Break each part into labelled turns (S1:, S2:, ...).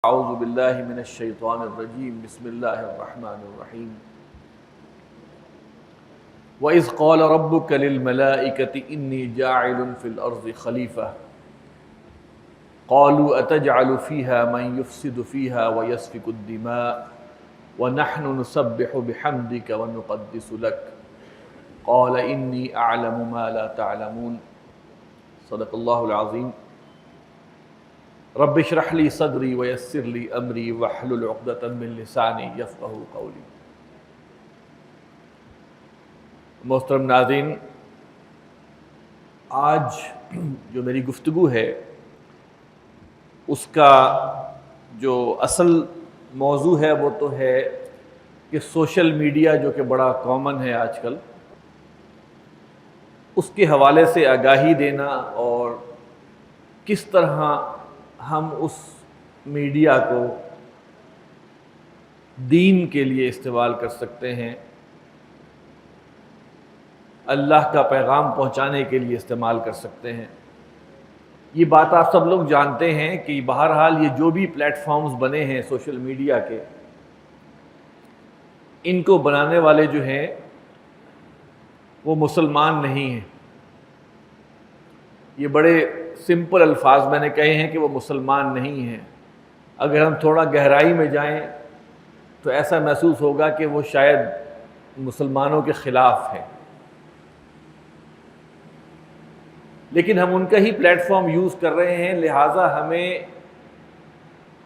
S1: اعوذ باللہ من الشیطان الرجیم بسم اللہ الرحمن الرحیم وَإِذْ قَالَ رَبُّكَ لِلْمَلَائِكَةِ إِنِّي جَاعِلٌ فِي الْأَرْضِ خَلِيفَةً قَالُوا أَتَجْعَلُ فِيهَا مَن يُفْسِدُ فِيهَا وَيَسْفِكُ الدِّمَاءَ وَنَحْنُ نُسَبِّحُ بِحَمْدِكَ وَنُقَدِّسُ لَكَ قَالَ إِنِّي أَعْلَمُ مَا لَا تَعْلَمُونَ صدق اللہ العظیم۔ رب اشرح لی صدری ویسر لی امری واحلل عقدۃ من لسانی یفقہوا قولی۔ محترم ناظرین، آج جو میری گفتگو ہے اس کا جو اصل موضوع ہے وہ تو ہے کہ سوشل میڈیا جو کہ بڑا کامن ہے آج کل، اس کے حوالے سے آگاہی دینا اور کس طرح ہم اس میڈیا کو دین کے لیے استعمال کر سکتے ہیں، اللہ کا پیغام پہنچانے کے لیے استعمال کر سکتے ہیں۔ یہ بات آپ سب لوگ جانتے ہیں کہ بہرحال یہ جو بھی پلیٹ فارمز بنے ہیں سوشل میڈیا کے، ان کو بنانے والے جو ہیں وہ مسلمان نہیں ہیں۔ یہ بڑے سمپل الفاظ میں نے کہے ہیں کہ وہ مسلمان نہیں ہیں۔ اگر ہم تھوڑا گہرائی میں جائیں تو ایسا محسوس ہوگا کہ وہ شاید مسلمانوں کے خلاف ہے، لیکن ہم ان کا ہی پلیٹ فارم یوز کر رہے ہیں، لہٰذا ہمیں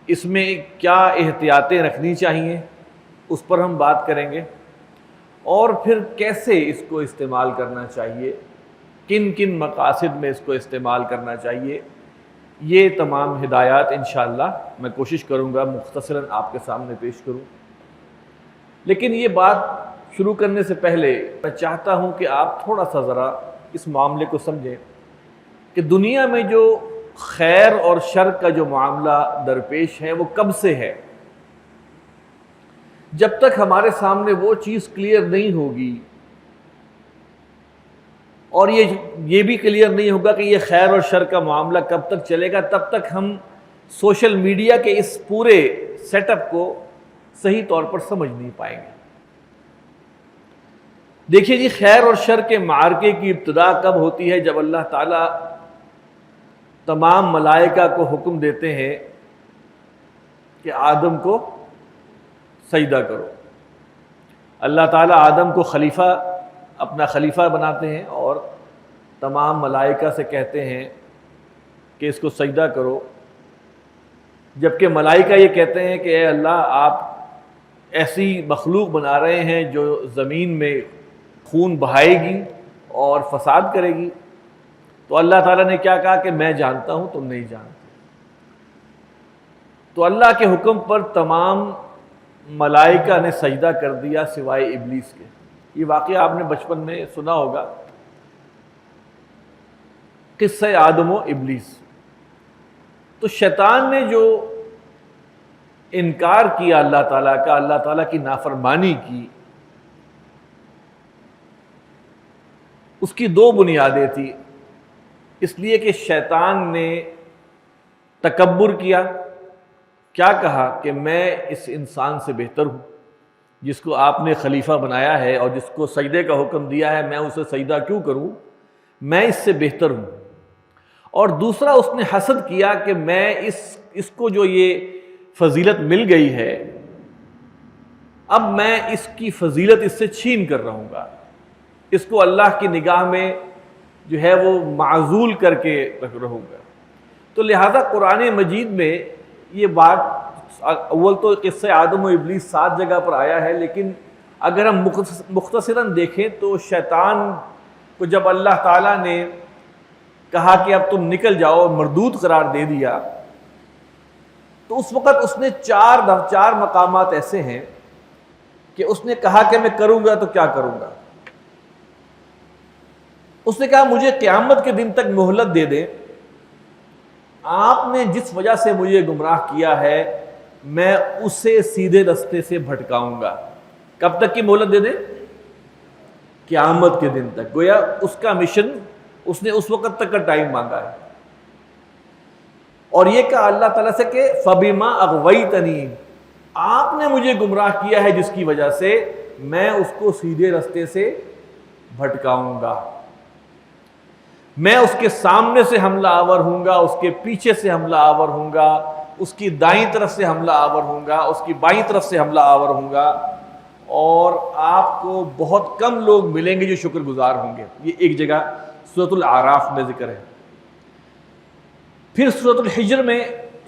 S1: اس میں کیا احتیاطیں رکھنی چاہیے اس پر ہم بات کریں گے، اور پھر کیسے اس کو استعمال کرنا چاہیے، کن کن مقاصد میں اس کو استعمال کرنا چاہیے۔ یہ تمام ہدایات انشاءاللہ میں کوشش کروں گا مختصراً آپ کے سامنے پیش کروں۔ لیکن یہ بات شروع کرنے سے پہلے میں چاہتا ہوں کہ آپ تھوڑا سا ذرا اس معاملے کو سمجھیں کہ دنیا میں جو خیر اور شر کا جو معاملہ درپیش ہے وہ کب سے ہے۔ جب تک ہمارے سامنے وہ چیز کلیئر نہیں ہوگی اور یہ بھی کلیئر نہیں ہوگا کہ یہ خیر اور شر کا معاملہ کب تک چلے گا، تب تک ہم سوشل میڈیا کے اس پورے سیٹ اپ کو صحیح طور پر سمجھ نہیں پائیں گے۔ دیکھیے جی، خیر اور شر کے معرکے کی ابتدا کب ہوتی ہے؟ جب اللہ تعالیٰ تمام ملائکہ کو حکم دیتے ہیں کہ آدم کو سجدہ کرو۔ اللہ تعالیٰ آدم کو اپنا خلیفہ بناتے ہیں اور تمام ملائکہ سے کہتے ہیں کہ اس کو سجدہ کرو، جبکہ ملائکہ یہ کہتے ہیں کہ اے اللہ، آپ ایسی مخلوق بنا رہے ہیں جو زمین میں خون بہائے گی اور فساد کرے گی۔ تو اللہ تعالیٰ نے کیا کہا کہ میں جانتا ہوں، تم نہیں جانتے۔ تو اللہ کے حکم پر تمام ملائکہ نے سجدہ کر دیا سوائے ابلیس کے۔ یہ واقعہ آپ نے بچپن میں سنا ہوگا، قصہ آدم و ابلیس۔ تو شیطان نے جو انکار کیا اللہ تعالیٰ کا، اللہ تعالیٰ کی نافرمانی کی، اس کی دو بنیادیں تھیں۔ اس لیے کہ شیطان نے تکبر کیا، کیا کہا کہ میں اس انسان سے بہتر ہوں، جس کو آپ نے خلیفہ بنایا ہے اور جس کو سجدے کا حکم دیا ہے، میں اسے سجدہ کیوں کروں، میں اس سے بہتر ہوں۔ اور دوسرا اس نے حسد کیا کہ میں اس کو جو یہ فضیلت مل گئی ہے، اب میں اس کی فضیلت اس سے چھین کر رہوں گا، اس کو اللہ کی نگاہ میں جو ہے وہ معزول کر کے رہوں گا۔ تو لہذا قرآن مجید میں یہ بات، اول تو قصہ آدم و ابلیس 7 جگہ پر آیا ہے، لیکن اگر ہم مختصراً دیکھیں تو شیطان کو جب اللہ تعالیٰ نے کہا کہ اب تم نکل جاؤ، مردود قرار دے دیا، تو اس وقت اس نے چار مقامات ایسے ہیں کہ اس نے کہا کہ میں کروں گا تو کیا کروں گا۔ اس نے کہا مجھے قیامت کے دن تک مہلت دے دیں، آپ نے جس وجہ سے مجھے گمراہ کیا ہے میں اسے سیدھے رستے سے بھٹکاؤں گا۔ کب تک کی مہلت دے دیں؟ قیامت کے دن تک۔ گویا اس کا مشن، اس نے اس وقت تک کا ٹائم مانگا ہے۔ اور یہ کہا اللہ تعالیٰ سے کہ فَبِمَا أَغْوَيْتَنِي، آپ نے مجھے گمراہ کیا ہے جس کی وجہ سے میں اس کو سیدھے رستے سے بھٹکاؤں گا، میں اس کے سامنے سے حملہ آور ہوں گا، اس کے پیچھے سے حملہ آور ہوں گا، اس کی دائیں طرف سے حملہ آور ہوں گا، اس کی بائیں طرف سے حملہ آور ہوں گا، اور آپ کو بہت کم لوگ ملیں گے جو شکر گزار ہوں گے۔ یہ ایک جگہ سورۃ الاعراف میں ذکر ہے۔ پھر سورۃ الحجر میں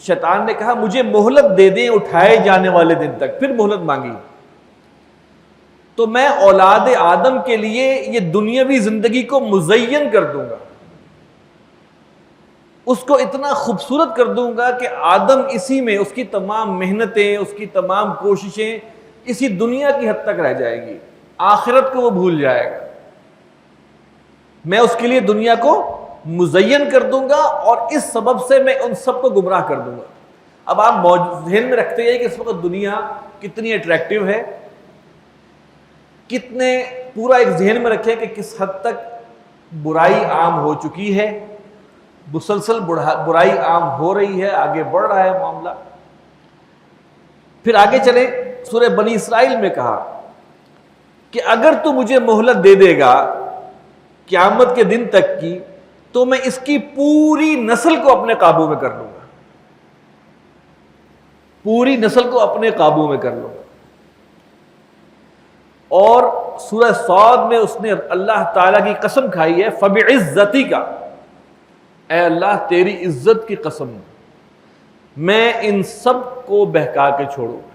S1: شیطان نے کہا مجھے مہلت دے دیں اٹھائے جانے والے دن تک، پھر مہلت مانگی، تو میں اولاد آدم کے لیے یہ دنیاوی زندگی کو مزین کر دوں گا، اس کو اتنا خوبصورت کر دوں گا کہ آدم اسی میں، اس کی تمام محنتیں، اس کی تمام کوششیں اسی دنیا کی حد تک رہ جائے گی، آخرت کو وہ بھول جائے گا۔ میں اس کے لیے دنیا کو مزین کر دوں گا، اور اس سبب سے میں ان سب کو گمراہ کر دوں گا۔ اب آپ ذہن میں رکھتے ہیں کہ اس وقت دنیا کتنی اٹریکٹیو ہے، کتنے، پورا ایک ذہن میں رکھیں کہ کس حد تک برائی عام ہو چکی ہے، مسلسل برائی عام ہو رہی ہے، آگے بڑھ رہا ہے معاملہ۔ پھر آگے چلیں، سورہ بنی اسرائیل میں کہا کہ اگر تو مجھے مہلت دے دے گا قیامت کے دن تک کی، تو میں اس کی پوری نسل کو اپنے قابو میں کر لوں گا، پوری نسل کو اپنے قابو میں کر لوں گا۔ اور سورہ صاد میں اس نے اللہ تعالیٰ کی قسم کھائی ہے فَبِعِزَّتِی کا، اے اللہ تیری عزت کی قسم میں ان سب کو بہکا کے چھوڑوں گا۔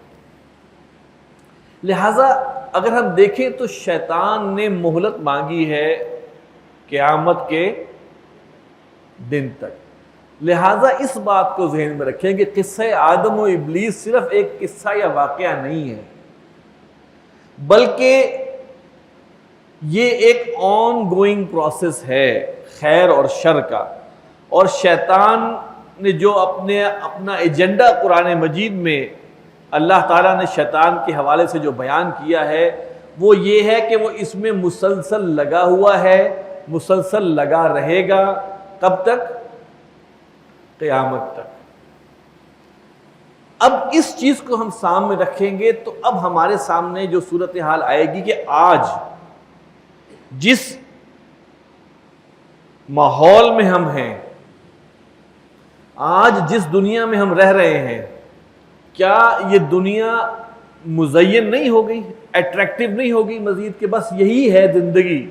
S1: لہٰذا اگر ہم دیکھیں تو شیطان نے مہلت مانگی ہے قیامت کے دن تک۔ لہٰذا اس بات کو ذہن میں رکھیں کہ قصہ آدم و ابلیس صرف ایک قصہ یا واقعہ نہیں ہے، بلکہ یہ ایک آن گوئنگ پروسیس ہے خیر اور شر کا۔ اور شیطان نے جو اپنا ایجنڈا قرآن مجید میں اللہ تعالیٰ نے شیطان کے حوالے سے جو بیان کیا ہے، وہ یہ ہے کہ وہ اس میں مسلسل لگا ہوا ہے، مسلسل لگا رہے گا، کب تک؟ قیامت تک۔ اب اس چیز کو ہم سامنے رکھیں گے تو اب ہمارے سامنے جو صورتحال آئے گی کہ آج جس ماحول میں ہم ہیں، آج جس دنیا میں ہم رہ رہے ہیں، کیا یہ دنیا مزین نہیں ہو گئی، اٹریکٹیو نہیں ہوگی مزید کہ بس یہی ہے زندگی،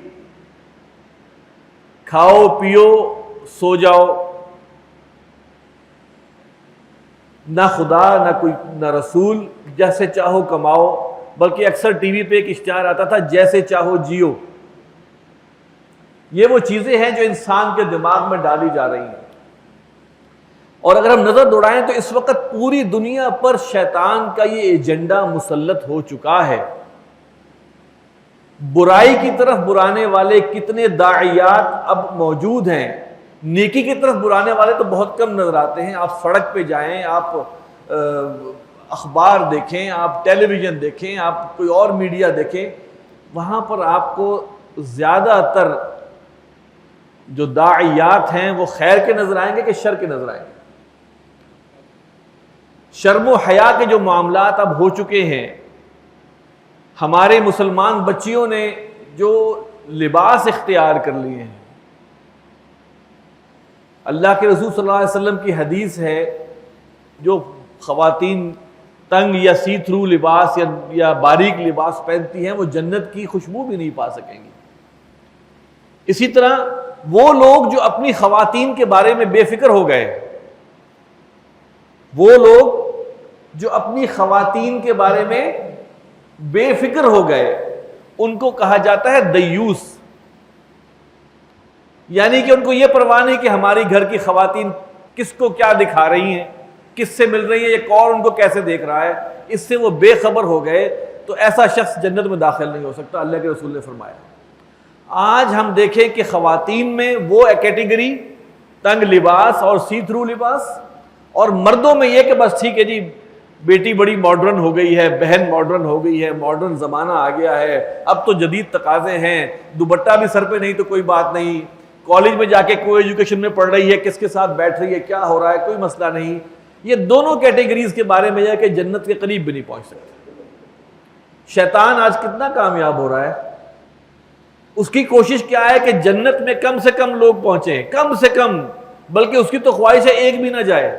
S1: کھاؤ پیو سو جاؤ، نہ خدا نہ کوئی نہ رسول، جیسے چاہو کماؤ، بلکہ اکثر ٹی وی پہ ایک اشتہار آتا تھا جیسے چاہو جیو۔ یہ وہ چیزیں ہیں جو انسان کے دماغ میں ڈالی جا رہی ہیں۔ اور اگر ہم نظر دوڑائیں تو اس وقت پوری دنیا پر شیطان کا یہ ایجنڈا مسلط ہو چکا ہے۔ برائی کی طرف برانے والے کتنے داعیات اب موجود ہیں، نیکی کی طرف برانے والے تو بہت کم نظر آتے ہیں۔ آپ سڑک پہ جائیں، آپ اخبار دیکھیں، آپ ٹیلی ویژن دیکھیں، آپ کوئی اور میڈیا دیکھیں، وہاں پر آپ کو زیادہ تر جو داعیات ہیں وہ خیر کے نظر آئیں گے کہ شر کے نظر آئیں گے۔ شرم و حیا کے جو معاملات اب ہو چکے ہیں، ہمارے مسلمان بچیوں نے جو لباس اختیار کر لیے ہیں، اللہ کے رسول صلی اللہ علیہ وسلم کی حدیث ہے جو خواتین تنگ یا سی تھرو لباس یا باریک لباس پہنتی ہیں وہ جنت کی خوشبو بھی نہیں پا سکیں گی۔ اسی طرح وہ لوگ جو اپنی خواتین کے بارے میں بے فکر ہو گئے، وہ لوگ جو اپنی خواتین کے بارے میں بے فکر ہو گئے، ان کو کہا جاتا ہے دیوس، یعنی کہ ان کو یہ پرواہ نہیں کہ ہماری گھر کی خواتین کس کو کیا دکھا رہی ہیں، کس سے مل رہی ہیں، ایک اور ان کو کیسے دیکھ رہا ہے، اس سے وہ بے خبر ہو گئے، تو ایسا شخص جنت میں داخل نہیں ہو سکتا، اللہ کے رسول نے فرمایا۔ آج ہم دیکھیں کہ خواتین میں وہ کیٹیگری تنگ لباس اور سی تھرو لباس، اور مردوں میں یہ کہ بس ٹھیک ہے جی بیٹی بڑی ماڈرن ہو گئی ہے، بہن ماڈرن ہو گئی ہے، ماڈرن زمانہ آ گیا ہے، اب تو جدید تقاضے ہیں، دوپٹہ بھی سر پہ نہیں تو کوئی بات نہیں، کالج میں جا کے کوئی ایجوکیشن میں پڑھ رہی ہے، کس کے ساتھ بیٹھ رہی ہے، کیا ہو رہا ہے، کوئی مسئلہ نہیں. یہ دونوں کیٹیگریز کے بارے میں ہے کہ جنت کے قریب بھی نہیں پہنچ سکتے. شیطان آج کتنا کامیاب ہو رہا ہے، اس کی کوشش کیا ہے کہ جنت میں کم سے کم لوگ پہنچیں، کم سے کم، بلکہ اس کی تو خواہش ہے ایک بھی نہ جائے.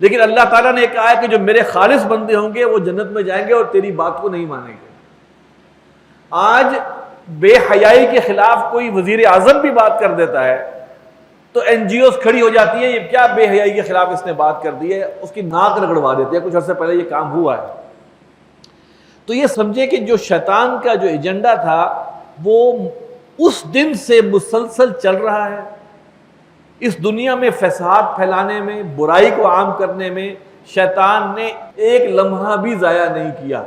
S1: لیکن اللہ تعالیٰ نے کہا ہے کہ جو میرے خالص بندے ہوں گے وہ جنت میں جائیں گے اور تیری بات کو نہیں مانیں گے. آج بے حیائی کے خلاف کوئی وزیر اعظم بھی بات کر دیتا ہے تو این جی اوز کھڑی ہو جاتی ہیں، یہ کیا بے حیائی کے خلاف اس نے بات کر دی ہے، اس کی ناک رگڑوا دیتے ہیں. کچھ عرصے پہلے یہ کام ہوا ہے. تو یہ سمجھے کہ جو شیطان کا جو ایجنڈا تھا وہ اس دن سے مسلسل چل رہا ہے. اس دنیا میں فساد پھیلانے میں، برائی کو عام کرنے میں شیطان نے ایک لمحہ بھی ضائع نہیں کیا.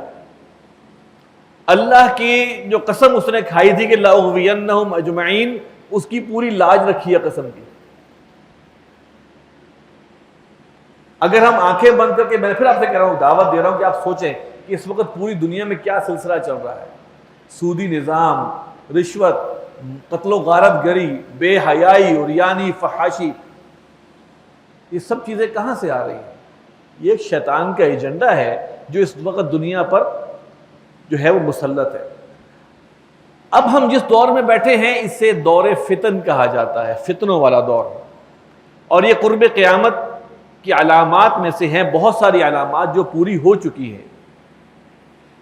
S1: اللہ کی جو قسم اس نے کھائی تھی کہ لَأُغْوِيَنَّهُمْ أَجْمَعِينَ، اس کی پوری لاج رکھی ہے قسم کی. اگر ہم آنکھیں بند کر کے، میں پھر آپ سے کہہ رہا ہوں، دعوت دے رہا ہوں کہ آپ سوچیں کہ اس وقت پوری دنیا میں کیا سلسلہ چل رہا ہے. سودی نظام، رشوت، قتل و غارت گری، بے حیائی، عریانی، فحاشی، یہ سب چیزیں کہاں سے آ رہی ہیں؟ یہ ایک شیطان کا ایجنڈا ہے جو اس وقت دنیا پر جو ہے وہ مسلط ہے. اب ہم جس دور میں بیٹھے ہیں اسے دور فتن کہا جاتا ہے، فتنوں والا دور. اور یہ قرب قیامت کی علامات میں سے ہیں، بہت ساری علامات جو پوری ہو چکی ہیں.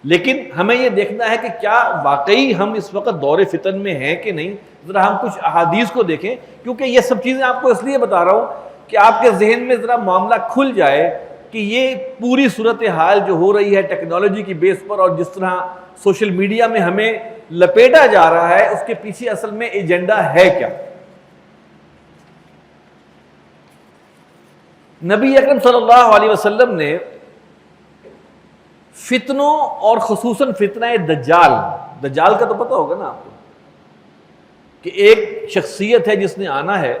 S1: لیکن ہمیں یہ دیکھنا ہے کہ کیا واقعی ہم اس وقت دور فتن میں ہیں کہ نہیں. ذرا ہم کچھ احادیث کو دیکھیں، کیونکہ یہ سب چیزیں آپ کو اس لیے بتا رہا ہوں کہ آپ کے ذہن میں ذرا معاملہ کھل جائے کہ یہ پوری صورتحال جو ہو رہی ہے ٹیکنالوجی کی بیس پر، اور جس طرح سوشل میڈیا میں ہمیں لپیٹا جا رہا ہے، اس کے پیچھے اصل میں ایجنڈا ہے کیا. نبی اکرم صلی اللہ علیہ وسلم نے فتنوں اور خصوصاً فتنہ دجال کا تو پتہ ہوگا نا آپ کو، کہ ایک شخصیت ہے جس نے آنا ہے،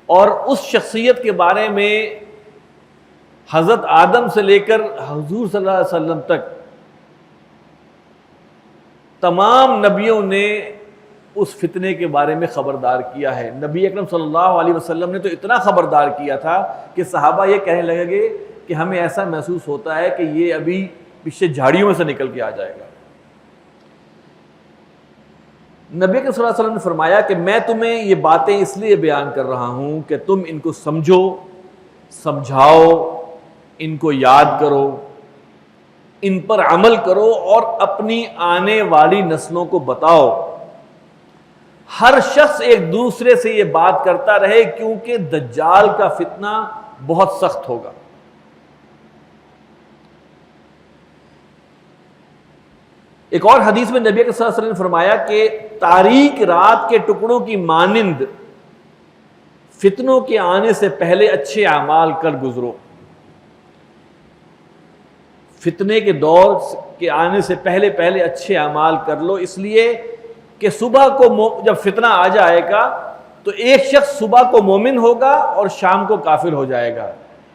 S1: اور اس شخصیت کے بارے میں حضرت آدم سے لے کر حضور صلی اللہ علیہ وسلم تک تمام نبیوں نے اس فتنے کے بارے میں خبردار کیا ہے. نبی اکرم صلی اللہ علیہ وسلم نے تو اتنا خبردار کیا تھا کہ صحابہ یہ کہنے لگے کہ ہمیں ایسا محسوس ہوتا ہے کہ یہ ابھی پیچھے جھاڑیوں میں سے نکل کے آ جائے گا. نبی اکرم صلی اللہ علیہ وسلم نے فرمایا کہ میں تمہیں یہ باتیں اس لیے بیان کر رہا ہوں کہ تم ان کو سمجھو، سمجھاؤ، ان کو یاد کرو، ان پر عمل کرو اور اپنی آنے والی نسلوں کو بتاؤ. ہر شخص ایک دوسرے سے یہ بات کرتا رہے، کیونکہ دجال کا فتنہ بہت سخت ہوگا. ایک اور حدیث میں نبی صلی اللہ علیہ وسلم نے فرمایا کہ تاریک رات کے ٹکڑوں کی مانند فتنوں کے آنے سے پہلے اچھے اعمال کر گزرو. فتنے کے دور کے آنے سے پہلے اچھے اعمال کر لو، اس لیے کہ صبح کو جب فتنہ آ جائے گا تو ایک شخص صبح کو مومن ہوگا اور شام کو کافر ہو جائے گا،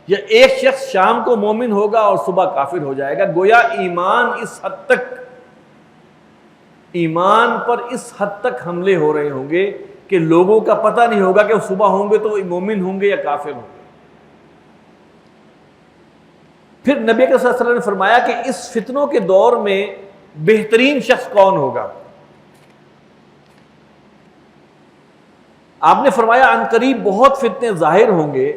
S1: یا ایک شخص شام کو مومن ہوگا اور صبح کافر ہو جائے گا. گویا ایمان پر اس حد تک حملے ہو رہے ہوں گے کہ لوگوں کا پتہ نہیں ہوگا کہ وہ صبح ہوں گے تو وہ مومن ہوں گے یا کافر ہوں گے. پھر نبی صلی اللہ علیہ وسلم نے فرمایا کہ اس فتنوں کے دور میں بہترین شخص کون ہوگا. آپ نے فرمایا عن قریب بہت فتنے ظاہر ہوں گے.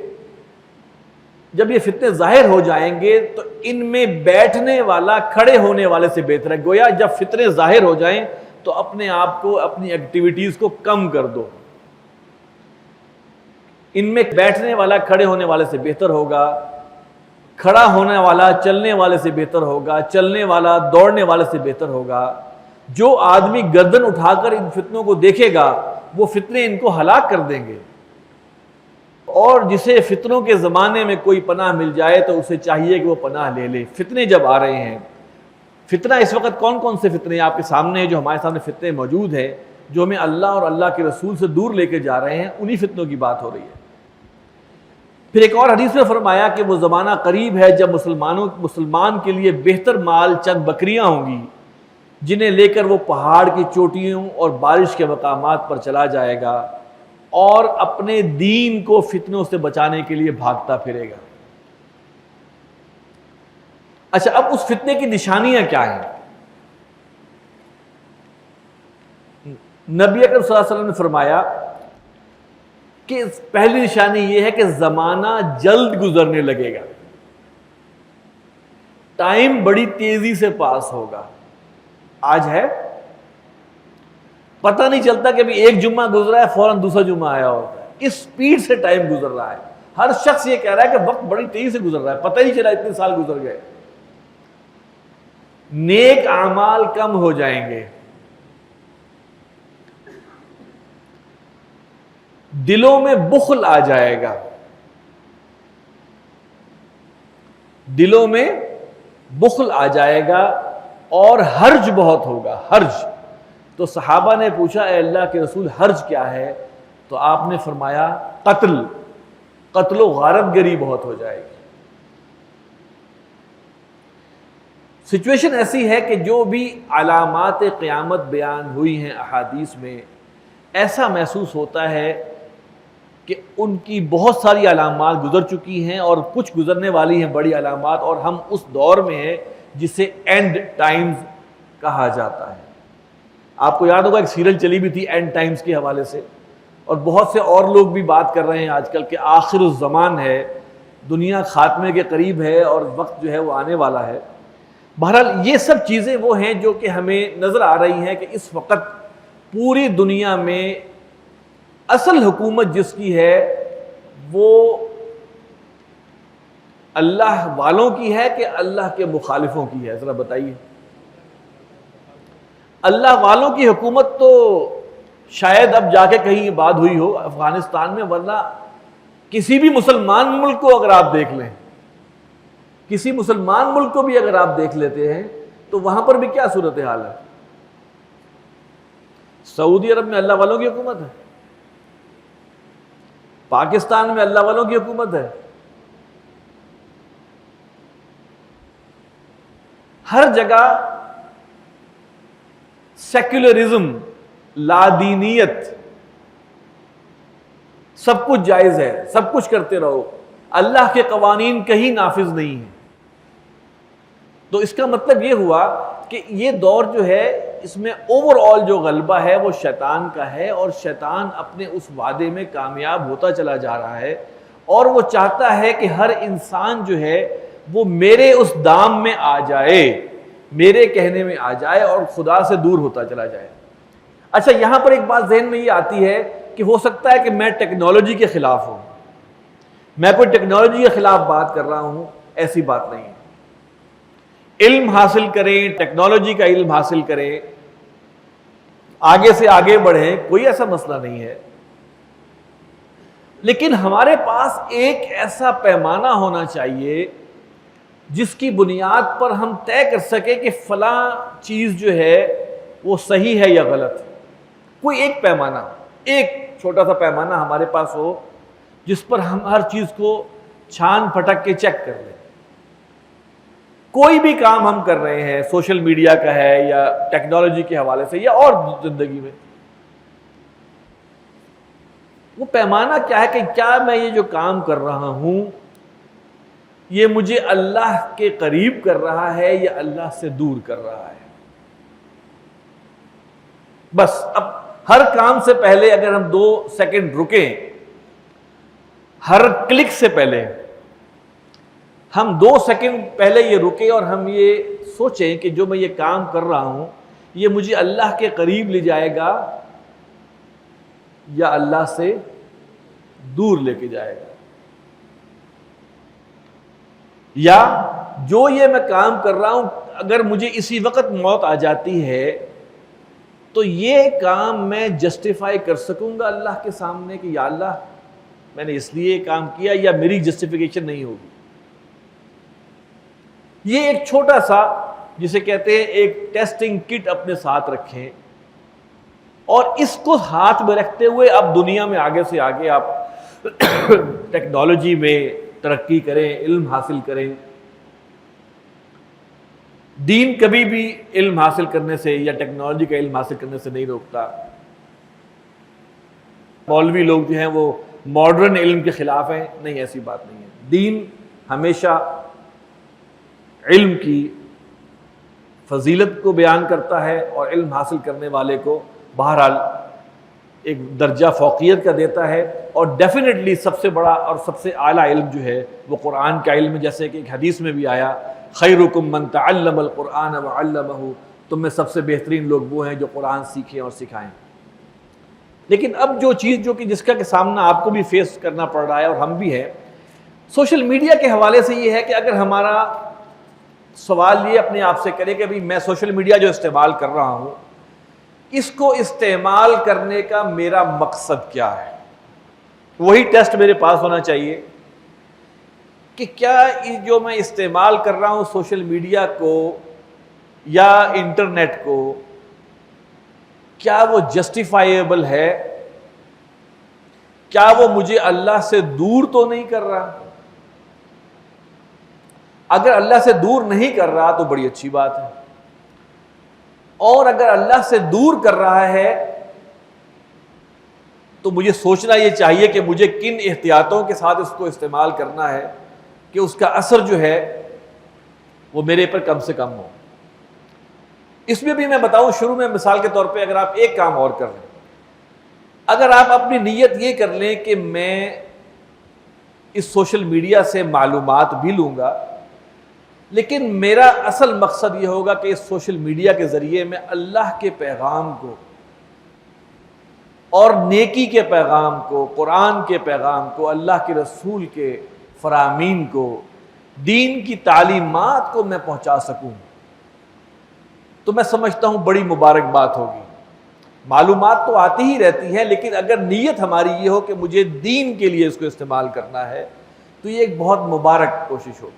S1: جب یہ فتنے ظاہر ہو جائیں گے تو ان میں بیٹھنے والا کھڑے ہونے والے سے بہتر ہے. گویا جب فتنے ظاہر ہو جائیں تو اپنے آپ کو، اپنی ایکٹیویٹیز کو کم کر دو. ان میں بیٹھنے والا کھڑے ہونے والے سے بہتر ہوگا، کھڑا ہونے والا چلنے والے سے بہتر ہوگا، چلنے والا دوڑنے والے سے بہتر ہوگا. جو آدمی گردن اٹھا کر ان فتنوں کو دیکھے گا وہ فتنے ان کو ہلاک کر دیں گے. اور جسے فتنوں کے زمانے میں کوئی پناہ مل جائے تو اسے چاہیے کہ وہ پناہ لے لے. فتنے جب آ رہے ہیں، فتنہ اس وقت کون کون سے فتنے آپ کے سامنے ہیں جو ہمارے سامنے فتنے موجود ہیں جو ہمیں اللہ اور اللہ کے رسول سے دور لے کے جا رہے ہیں، انہی فتنوں کی بات ہو رہی ہے. پھر ایک اور حدیث میں فرمایا کہ وہ زمانہ قریب ہے جب مسلمان کے لیے بہتر مال چند بکریاں ہوں گی جنہیں لے کر وہ پہاڑ کی چوٹیوں اور بارش کے مقامات پر چلا جائے گا. اور اپنے دین کو فتنوں سے بچانے کے لیے بھاگتا پھرے گا۔ اچھا، اب اس فتنے کی نشانیاں کیا ہیں؟ نبی اکرم صلی اللہ علیہ وسلم نے فرمایا کہ پہلی نشانی یہ ہے کہ زمانہ جلد گزرنے لگے گا، ٹائم بڑی تیزی سے پاس ہوگا۔ آج ہے پتہ نہیں چلتا کہ ابھی ایک جمعہ گزرا ہے فوراً دوسرا جمعہ آیا ہوتا ہے، اس سپیڈ سے ٹائم گزر رہا ہے۔ ہر شخص یہ کہہ رہا ہے کہ وقت بڑی تیزی سے گزر رہا ہے، پتہ ہی نہیں چلا اتنے سال گزر گئے۔ نیک اعمال کم ہو جائیں گے، دلوں میں بخل آ جائے گا، دلوں میں بخل آ جائے گا، اور حرج بہت ہوگا، حرج۔ تو صحابہ نے پوچھا اے اللہ کے رسول حرج کیا ہے؟ تو آپ نے فرمایا قتل و غارت گری بہت ہو جائے گی۔ سچویشن ایسی ہے کہ جو بھی علامات قیامت بیان ہوئی ہیں احادیث میں، ایسا محسوس ہوتا ہے کہ ان کی بہت ساری علامات گزر چکی ہیں اور کچھ گزرنے والی ہیں بڑی علامات، اور ہم اس دور میں ہیں جسے اینڈ ٹائمز کہا جاتا ہے۔ آپ کو یاد ہوگا ایک سیریل چلی بھی تھی اینڈ ٹائمز کے حوالے سے، اور بہت سے اور لوگ بھی بات کر رہے ہیں آج کل کہ آخر الزمان ہے، دنیا خاتمے کے قریب ہے اور وقت جو ہے وہ آنے والا ہے۔ بہرحال یہ سب چیزیں وہ ہیں جو کہ ہمیں نظر آ رہی ہیں کہ اس وقت پوری دنیا میں اصل حکومت جس کی ہے وہ اللہ والوں کی ہے کہ اللہ کے مخالفوں کی ہے؟ ذرا بتائیے۔ اللہ والوں کی حکومت تو شاید اب جا کے کہیں بات ہوئی ہو افغانستان میں، ورنہ کسی بھی مسلمان ملک کو اگر آپ دیکھ لیں، کسی مسلمان ملک کو بھی اگر آپ دیکھ لیتے ہیں تو وہاں پر بھی کیا صورتحال ہے؟ سعودی عرب میں اللہ والوں کی حکومت ہے، پاکستان میں اللہ والوں کی حکومت ہے، ہر جگہ سیکولرزم، لادینیت، سب کچھ جائز ہے، سب کچھ کرتے رہو، اللہ کے قوانین کہیں نافذ نہیں ہیں۔ تو اس کا مطلب یہ ہوا کہ یہ دور جو ہے اس میں اوور آل جو غلبہ ہے وہ شیطان کا ہے، اور شیطان اپنے اس وعدے میں کامیاب ہوتا چلا جا رہا ہے، اور وہ چاہتا ہے کہ ہر انسان جو ہے وہ میرے اس دام میں آ جائے، میرے کہنے میں آ جائے اور خدا سے دور ہوتا چلا جائے۔ اچھا، یہاں پر ایک بات ذہن میں یہ آتی ہے کہ ہو سکتا ہے کہ میں ٹیکنالوجی کے خلاف ہوں، میں کوئی ٹیکنالوجی کے خلاف بات کر رہا ہوں، ایسی بات نہیں ہے۔ علم حاصل کریں، ٹیکنالوجی کا علم حاصل کریں، آگے سے آگے بڑھیں، کوئی ایسا مسئلہ نہیں ہے، لیکن ہمارے پاس ایک ایسا پیمانہ ہونا چاہیے جس کی بنیاد پر ہم طے کر سکیں کہ فلاں چیز جو ہے وہ صحیح ہے یا غلط ہے۔ کوئی ایک پیمانہ، ایک چھوٹا سا پیمانہ ہمارے پاس ہو جس پر ہم ہر چیز کو چھان پھٹک کے چیک کر لیں۔ کوئی بھی کام ہم کر رہے ہیں، سوشل میڈیا کا ہے یا ٹیکنالوجی کے حوالے سے یا اور زندگی میں، وہ پیمانہ کیا ہے کہ کیا میں یہ جو کام کر رہا ہوں یہ مجھے اللہ کے قریب کر رہا ہے یا اللہ سے دور کر رہا ہے؟ بس اب ہر کام سے پہلے اگر ہم 2 سیکنڈ رکیں، ہر کلک سے پہلے ہم 2 سیکنڈ پہلے یہ رکیں اور ہم یہ سوچیں کہ جو میں یہ کام کر رہا ہوں یہ مجھے اللہ کے قریب لے جائے گا یا اللہ سے دور لے کے جائے گا، یا جو یہ میں کام کر رہا ہوں اگر مجھے اسی وقت موت آ جاتی ہے تو یہ کام میں جسٹیفائی کر سکوں گا اللہ کے سامنے کہ یا اللہ میں نے اس لیے کام کیا، یا میری جسٹیفیکیشن نہیں ہوگی؟ یہ ایک چھوٹا سا جسے کہتے ہیں ایک ٹیسٹنگ کٹ اپنے ساتھ رکھیں، اور اس کو ہاتھ میں رکھتے ہوئے اب دنیا میں آگے سے آگے آپ ٹیکنالوجی میں ترقی کریں، علم حاصل کریں۔ دین کبھی بھی علم حاصل کرنے سے یا ٹیکنالوجی کا علم حاصل کرنے سے نہیں روکتا۔ مولوی لوگ جو ہیں وہ ماڈرن علم کے خلاف ہیں، نہیں، ایسی بات نہیں ہے۔ دین ہمیشہ علم کی فضیلت کو بیان کرتا ہے اور علم حاصل کرنے والے کو بہرحال ایک درجہ فوقیت کا دیتا ہے، اور ڈیفینیٹلی سب سے بڑا اور سب سے اعلیٰ علم جو ہے وہ قرآن کا علم ہے، جیسے کہ ایک حدیث میں بھی آیا خیرکم من تعلم القرآن وعلمہ، تم میں سب سے بہترین لوگ وہ ہیں جو قرآن سیکھیں اور سکھائیں۔ لیکن اب جو چیز جو کہ جس کا کہ سامنا آپ کو بھی فیس کرنا پڑ رہا ہے اور ہم بھی ہیں، سوشل میڈیا کے حوالے سے یہ ہے کہ اگر ہمارا سوال یہ اپنے آپ سے کرے کہ بھی میں سوشل میڈیا جو استعمال کر رہا ہوں، اس کو استعمال کرنے کا میرا مقصد کیا ہے، وہی ٹیسٹ میرے پاس ہونا چاہیے کہ کیا جو میں استعمال کر رہا ہوں سوشل میڈیا کو یا انٹرنیٹ کو، کیا وہ جسٹیفائیبل ہے، کیا وہ مجھے اللہ سے دور تو نہیں کر رہا؟ اگر اللہ سے دور نہیں کر رہا تو بڑی اچھی بات ہے، اور اگر اللہ سے دور کر رہا ہے تو مجھے سوچنا یہ چاہیے کہ مجھے کن احتیاطوں کے ساتھ اس کو استعمال کرنا ہے کہ اس کا اثر جو ہے وہ میرے پر کم سے کم ہو۔ اس میں بھی میں بتاؤں شروع میں مثال کے طور پہ، اگر آپ ایک کام اور کر لیں، اگر آپ اپنی نیت یہ کر لیں کہ میں اس سوشل میڈیا سے معلومات بھی لوں گا، لیکن میرا اصل مقصد یہ ہوگا کہ اس سوشل میڈیا کے ذریعے میں اللہ کے پیغام کو اور نیکی کے پیغام کو، قرآن کے پیغام کو، اللہ کے رسول کے فرامین کو، دین کی تعلیمات کو میں پہنچا سکوں، تو میں سمجھتا ہوں بڑی مبارک بات ہوگی۔ معلومات تو آتی ہی رہتی ہیں، لیکن اگر نیت ہماری یہ ہو کہ مجھے دین کے لیے اس کو استعمال کرنا ہے تو یہ ایک بہت مبارک کوشش ہوگی۔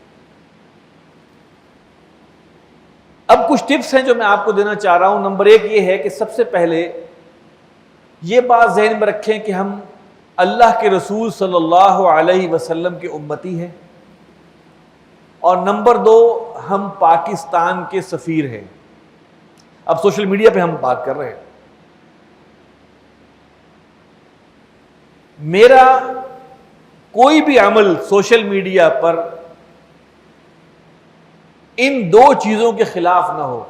S1: اب کچھ ٹپس ہیں جو میں آپ کو دینا چاہ رہا ہوں۔ نمبر ایک یہ ہے کہ سب سے پہلے یہ بات ذہن میں رکھیں کہ ہم اللہ کے رسول صلی اللہ علیہ وسلم کے امتی ہیں، اور نمبر دو ہم پاکستان کے سفیر ہیں۔ اب سوشل میڈیا پہ ہم بات کر رہے ہیں، میرا کوئی بھی عمل سوشل میڈیا پر ان دو چیزوں کے خلاف نہ ہو،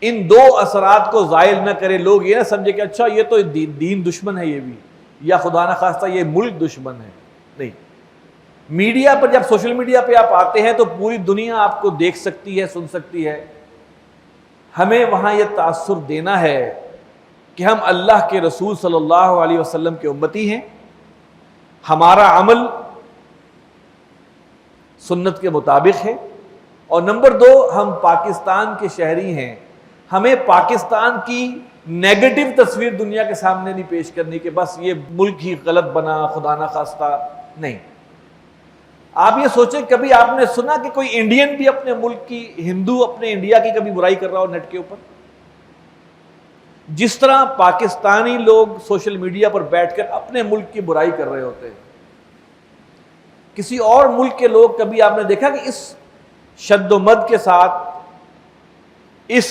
S1: ان دو اثرات کو زائل نہ کرے۔ لوگ یہ نہ سمجھے کہ اچھا یہ تو دین دشمن ہے، یہ بھی، یا خدا نہ خواستہ یہ ملک دشمن ہے۔ نہیں، میڈیا پر جب سوشل میڈیا پہ آپ آتے ہیں تو پوری دنیا آپ کو دیکھ سکتی ہے، سن سکتی ہے۔ ہمیں وہاں یہ تاثر دینا ہے کہ ہم اللہ کے رسول صلی اللہ علیہ وسلم کے امتی ہیں، ہمارا عمل سنت کے مطابق ہے، اور نمبر دو ہم پاکستان کے شہری ہیں۔ ہمیں پاکستان کی نیگیٹو تصویر دنیا کے سامنے نہیں پیش کرنی کہ بس یہ ملک ہی غلط بنا، خدا نہ خواستہ۔ نہیں، آپ یہ سوچیں کبھی آپ نے سنا کہ کوئی انڈین بھی اپنے ملک کی، ہندو اپنے انڈیا کی کبھی برائی کر رہا ہو نیٹ کے اوپر؟ جس طرح پاکستانی لوگ سوشل میڈیا پر بیٹھ کر اپنے ملک کی برائی کر رہے ہوتے ہیں، کسی اور ملک کے لوگ کبھی آپ نے دیکھا کہ اس شد و مد کے ساتھ، اس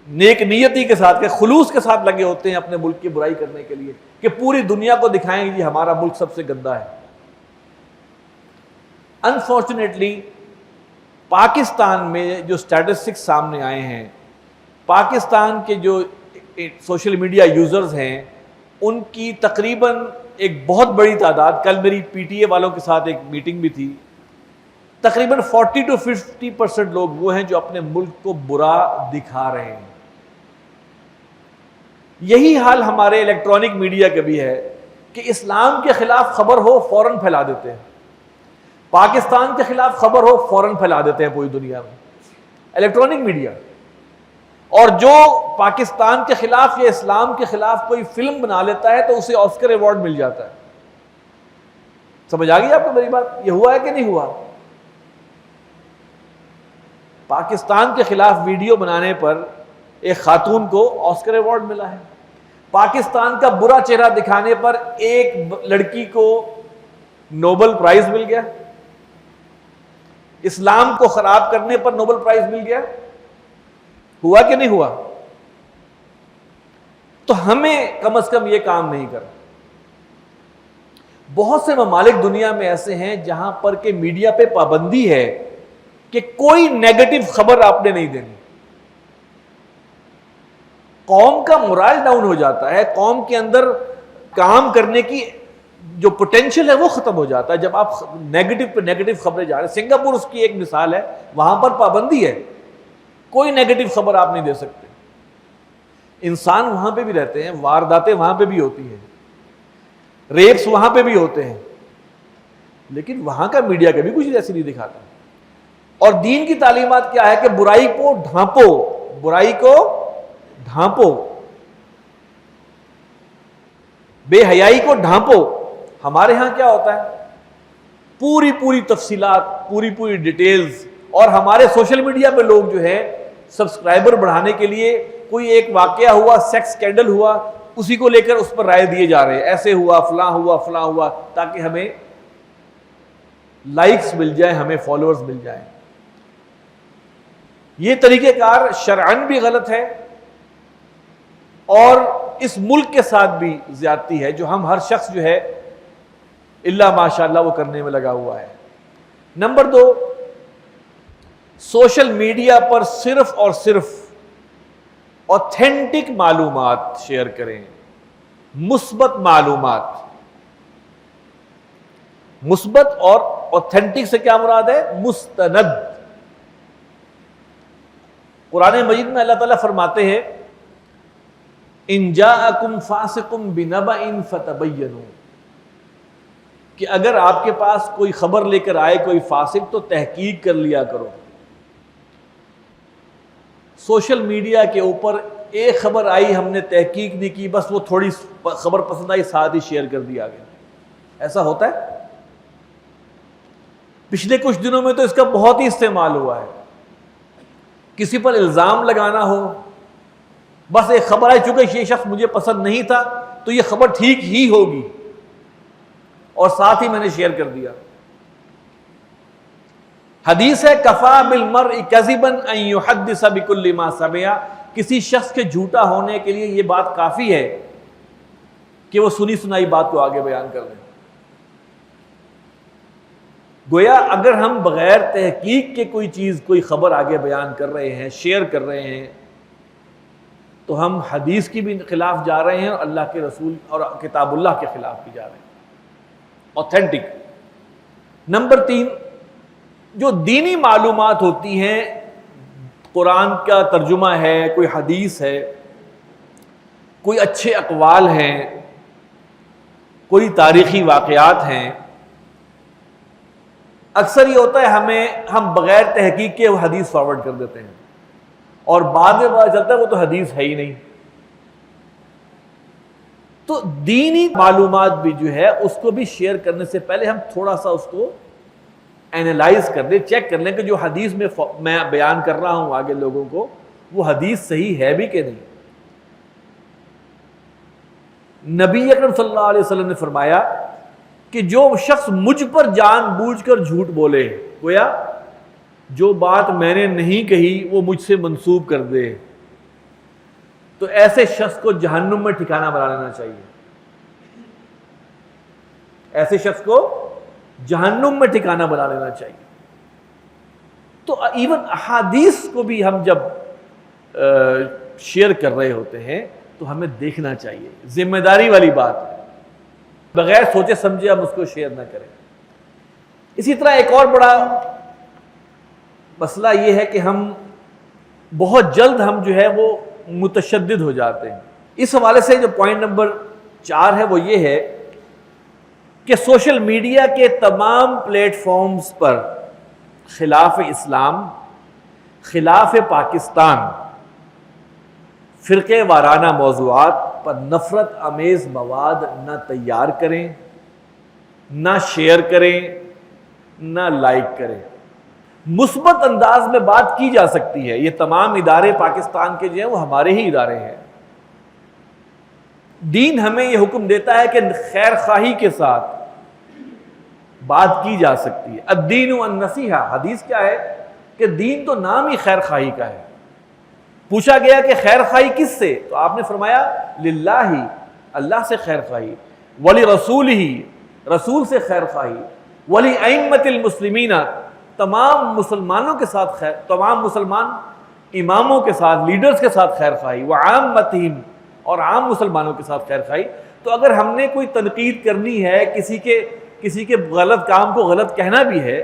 S1: نیک نیتی کے ساتھ، کہ خلوص کے ساتھ لگے ہوتے ہیں اپنے ملک کی برائی کرنے کے لیے کہ پوری دنیا کو دکھائیں گے ہمارا ملک سب سے گندا ہے؟ انفارچونیٹلی پاکستان میں جو اسٹیٹسٹکس سامنے آئے ہیں، پاکستان کے جو سوشل میڈیا یوزرز ہیں ان کی تقریباً ایک بہت بڑی تعداد، کل میری پی ٹی اے والوں کے ساتھ ایک میٹنگ بھی تھی، تقریباً 40 to 50% لوگ وہ ہیں جو اپنے ملک کو برا دکھا رہے ہیں۔ یہی حال ہمارے الیکٹرانک میڈیا کا بھی ہے کہ اسلام کے خلاف خبر ہو فوراً پھیلا دیتے ہیں، پاکستان کے خلاف خبر ہو فوراً پھیلا دیتے ہیں پوری دنیا میں الیکٹرانک میڈیا، اور جو پاکستان کے خلاف یا اسلام کے خلاف کوئی فلم بنا لیتا ہے تو اسے آسکر ایوارڈ مل جاتا ہے۔ سمجھ آ گئی آپ کو میری بات؟ یہ ہوا ہے کہ نہیں ہوا؟ پاکستان کے خلاف ویڈیو بنانے پر ایک خاتون کو آسکر ایوارڈ ملا ہے، پاکستان کا برا چہرہ دکھانے پر ایک لڑکی کو نوبل پرائز مل گیا، اسلام کو خراب کرنے پر نوبل پرائز مل گیا۔ ہوا کہ نہیں ہوا؟ تو ہمیں کم از کم یہ کام نہیں کرنا. بہت سے ممالک دنیا میں ایسے ہیں جہاں پر کہ میڈیا پہ پابندی ہے کہ کوئی نیگیٹو خبر آپ نے نہیں دینی. قوم کا مورال ڈاؤن ہو جاتا ہے، قوم کے اندر کام کرنے کی جو پوٹینشیل ہے وہ ختم ہو جاتا ہے جب آپ نیگیٹو پہ نیگیٹو خبریں جا رہے ہیں. سنگاپور اس کی ایک مثال ہے، وہاں پر پابندی ہے، کوئی نیگیٹو خبر آپ نہیں دے سکتے. انسان وہاں پہ بھی رہتے ہیں، وارداتیں وہاں پہ بھی ہوتی ہیں، ریپس وہاں پہ بھی ہوتے ہیں، لیکن وہاں کا میڈیا کبھی کچھ ایسی نہیں دکھاتا. اور دین کی تعلیمات کیا ہے کہ برائی کو ڈھانپو، برائی کو ڈھانپو، بے حیائی کو ڈھانپو. ہمارے ہاں کیا ہوتا ہے؟ پوری تفصیلات، پوری ڈیٹیلز. اور ہمارے سوشل میڈیا پہ لوگ جو ہے سبسکرائبر بڑھانے کے لیے کوئی ایک واقعہ ہوا، سیکس اسکینڈل ہوا، اسی کو لے کر اس پر رائے دیے جا رہے ہیں، ایسے ہوا، فلاں ہوا، تاکہ ہمیں لائکس مل جائیں، ہمیں فالوورز مل جائیں. یہ طریقہ کار شرعن بھی غلط ہے اور اس ملک کے ساتھ بھی زیادتی ہے، جو ہر شخص جو ہے اللہ ماشاءاللہ وہ کرنے میں لگا ہوا ہے. نمبر 2، سوشل میڈیا پر صرف اور صرف اوتھینٹک معلومات شیئر کریں، مثبت معلومات. مثبت اور اوتھینٹک سے کیا مراد ہے؟ مستند. قرآن مجید میں اللہ تعالیٰ فرماتے ہیں ان جاءکم فاسق بنبأ فتبینوا، کہ اگر آپ کے پاس کوئی خبر لے کر آئے کوئی فاسق تو تحقیق کر لیا کرو. سوشل میڈیا کے اوپر ایک خبر آئی، ہم نے تحقیق نہیں کی، بس وہ تھوڑی خبر پسند آئی، ساتھ ہی شیئر کر دیا گیا. ایسا ہوتا ہے؟ پچھلے کچھ دنوں میں تو اس کا بہت ہی استعمال ہوا ہے. کسی پر الزام لگانا ہو، بس ایک خبر آئی، چونکہ یہ شخص مجھے پسند نہیں تھا تو یہ خبر ٹھیک ہی ہوگی، اور ساتھ ہی میں نے شیئر کر دیا. حدیث ہے کفا بالمرء کذبا ان یحدث بکل ما سمع، کسی شخص کے جھوٹا ہونے کے لیے یہ بات کافی ہے کہ وہ سنی سنائی بات کو آگے بیان کر دیں. گویا اگر ہم بغیر تحقیق کے کوئی چیز، کوئی خبر آگے بیان کر رہے ہیں، شیئر کر رہے ہیں، تو ہم حدیث کی بھی خلاف جا رہے ہیں اور اللہ کے رسول اور کتاب اللہ کے خلاف بھی جا رہے ہیں. اوتھینٹک. نمبر 3، جو دینی معلومات ہوتی ہیں، قرآن کا ترجمہ ہے، کوئی حدیث ہے، کوئی اچھے اقوال ہیں، کوئی تاریخی واقعات ہیں، اکثر یہ ہوتا ہے ہم بغیر تحقیق کے وہ حدیث فارورڈ کر دیتے ہیں اور بعد میں پتہ چلتا ہے وہ تو حدیث ہے ہی نہیں. تو دینی معلومات بھی جو ہے اس کو بھی شیئر کرنے سے پہلے ہم تھوڑا سا اس کو اینالائز کر لیں، چیک کر لیں کہ جو حدیث میں بیان کر رہا ہوں آگے لوگوں کو، وہ حدیث صحیح ہے بھی کہ نہیں. نبی اکرم صلی اللہ علیہ وسلم نے فرمایا کہ جو شخص مجھ پر جان بوجھ کر جھوٹ بولے، گویا جو بات میں نے نہیں کہی وہ مجھ سے منسوب کر دے، تو ایسے شخص کو جہنم میں ٹھکانہ بنا لینا چاہیے. ایسے شخص کو جہنم میں ٹھکانہ بنا لینا چاہیے. تو ایون احادیث کو بھی ہم جب شیئر کر رہے ہوتے ہیں تو ہمیں دیکھنا چاہیے، ذمہ داری والی بات ہے، بغیر سوچے سمجھے ہم اس کو شیئر نہ کریں. اسی طرح ایک اور بڑا مسئلہ یہ ہے کہ ہم بہت جلد ہم جو ہے وہ متشدد ہو جاتے ہیں. اس حوالے سے جو پوائنٹ نمبر 4 ہے وہ یہ ہے کہ سوشل میڈیا کے تمام پلیٹ فارمز پر خلاف اسلام، خلاف پاکستان، فرقے وارانہ موضوعات پر نفرت امیز مواد نہ تیار کریں، نہ شیئر کریں، نہ لائک کریں. مثبت انداز میں بات کی جا سکتی ہے. یہ تمام ادارے پاکستان کے جو ہیں وہ ہمارے ہی ادارے ہیں. دین ہمیں یہ حکم دیتا ہے کہ خیر خواہی کے ساتھ بات کی جا سکتی ہے. الدین النصیحہ. حدیث کیا ہے کہ دین تو نام ہی خیر خواہی کا ہے. پوچھا گیا کہ خیر خواہی کس سے؟ تو آپ نے فرمایا للہ، اللہ سے خیر خواہی، ولی رسول ہی، رسول سے خیر خواہی، ولی ائمۃ المسلمین، تمام مسلمانوں کے ساتھ خیر، تمام مسلمان اماموں کے ساتھ، لیڈرز کے ساتھ خیر خواہی، وعامتہم، اور عام مسلمانوں کے ساتھ خیر خواہی۔ تو اگر ہم نے کوئی تنقید کرنی ہے، کسی کے غلط کام کو غلط کہنا بھی ہے،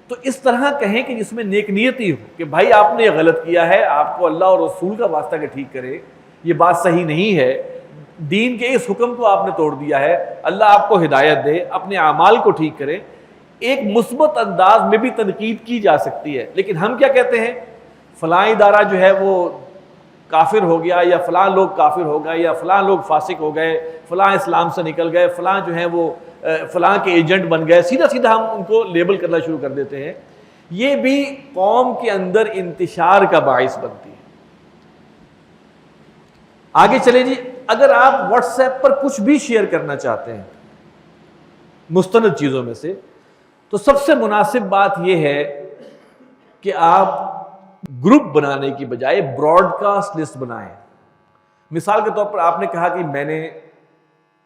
S1: تو اس طرح کہیں کہ جس میں نیک نیتی ہو کہ بھائی آپ نے یہ غلط کیا ہے، آپ کو اللہ اور رسول کا واسطہ کہ ٹھیک کرے، یہ بات صحیح نہیں ہے، دین کے اس حکم کو آپ نے توڑ دیا ہے، اللہ آپ کو ہدایت دے، اپنے اعمال کو ٹھیک کرے۔ ایک مثبت انداز میں بھی تنقید کی جا سکتی ہے، لیکن ہم کیا کہتے ہیں، فلاں ادارہ جو ہے وہ کافر ہو گیا، یا فلاں لوگ کافر ہو گئے، یا فلاں لوگ فاسق ہو گئے، فلاں اسلام سے نکل گئے، فلاں جو ہیں وہ فلاں کے ایجنٹ بن گئے، سیدھا سیدھا ہم ان کو لیبل کرنا شروع کر دیتے ہیں۔ یہ بھی قوم کے اندر انتشار کا باعث بنتی ہے۔ آگے چلیں جی، اگر آپ واٹس ایپ پر کچھ بھی شیئر کرنا چاہتے ہیں مستند چیزوں میں سے، تو سب سے مناسب بات یہ ہے کہ آپ گروپ بنانے کی بجائے براڈ کاسٹ لسٹ بنائیں۔ مثال کے طور پر آپ نے کہا کہ میں نے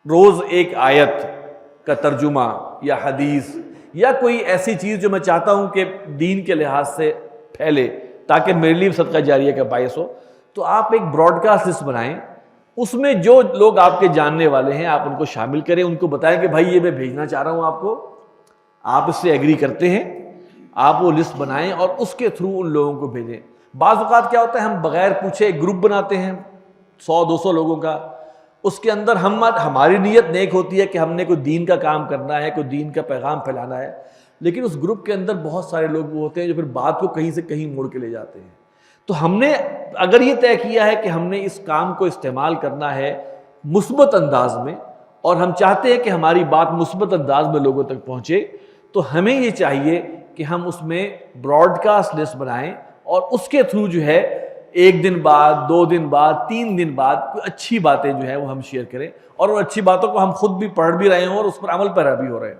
S1: روز ایک آیت کا ترجمہ یا حدیث یا کوئی ایسی چیز جو میں چاہتا ہوں کہ دین کے لحاظ سے پھیلے تاکہ میرے لیے صدقہ جاریہ کا باعث ہو، تو آپ ایک براڈ کاسٹ لسٹ بنائیں، اس میں جو لوگ آپ کے جاننے والے ہیں آپ ان کو شامل کریں، ان کو بتائیں کہ بھائی یہ میں بھیجنا چاہ رہا ہوں آپ کو، آپ اس سے ایگری کرتے ہیں، آپ وہ لسٹ بنائیں اور اس کے تھرو ان لوگوں کو بھیجیں۔ بعض اوقات کیا ہوتا ہے، ہم بغیر پوچھے ایک گروپ بناتے ہیں 100-200 لوگوں کا، اس کے اندر ہماری نیت نیک ہوتی ہے کہ ہم نے کوئی دین کا کام کرنا ہے، کوئی دین کا پیغام پھیلانا ہے، لیکن اس گروپ کے اندر بہت سارے لوگ وہ ہوتے ہیں جو پھر بات کو کہیں سے کہیں موڑ کے لے جاتے ہیں۔ تو ہم نے اگر یہ طے کیا ہے کہ ہم نے اس کام کو استعمال کرنا ہے مثبت انداز میں، اور ہم چاہتے ہیں کہ ہماری بات مثبت انداز میں لوگوں تک پہنچے، تو ہمیں یہ چاہیے کہ ہم اس میں براڈ کاسٹ لسٹ بنائیں اور اس کے تھرو جو ہے 1 دن بعد، 2 دن بعد، 3 دن بعد کوئی اچھی باتیں جو ہے وہ ہم شیئر کریں، اور ان اچھی باتوں کو ہم خود بھی پڑھ بھی رہے ہوں اور اس پر عمل پیرا بھی ہو رہے ہیں۔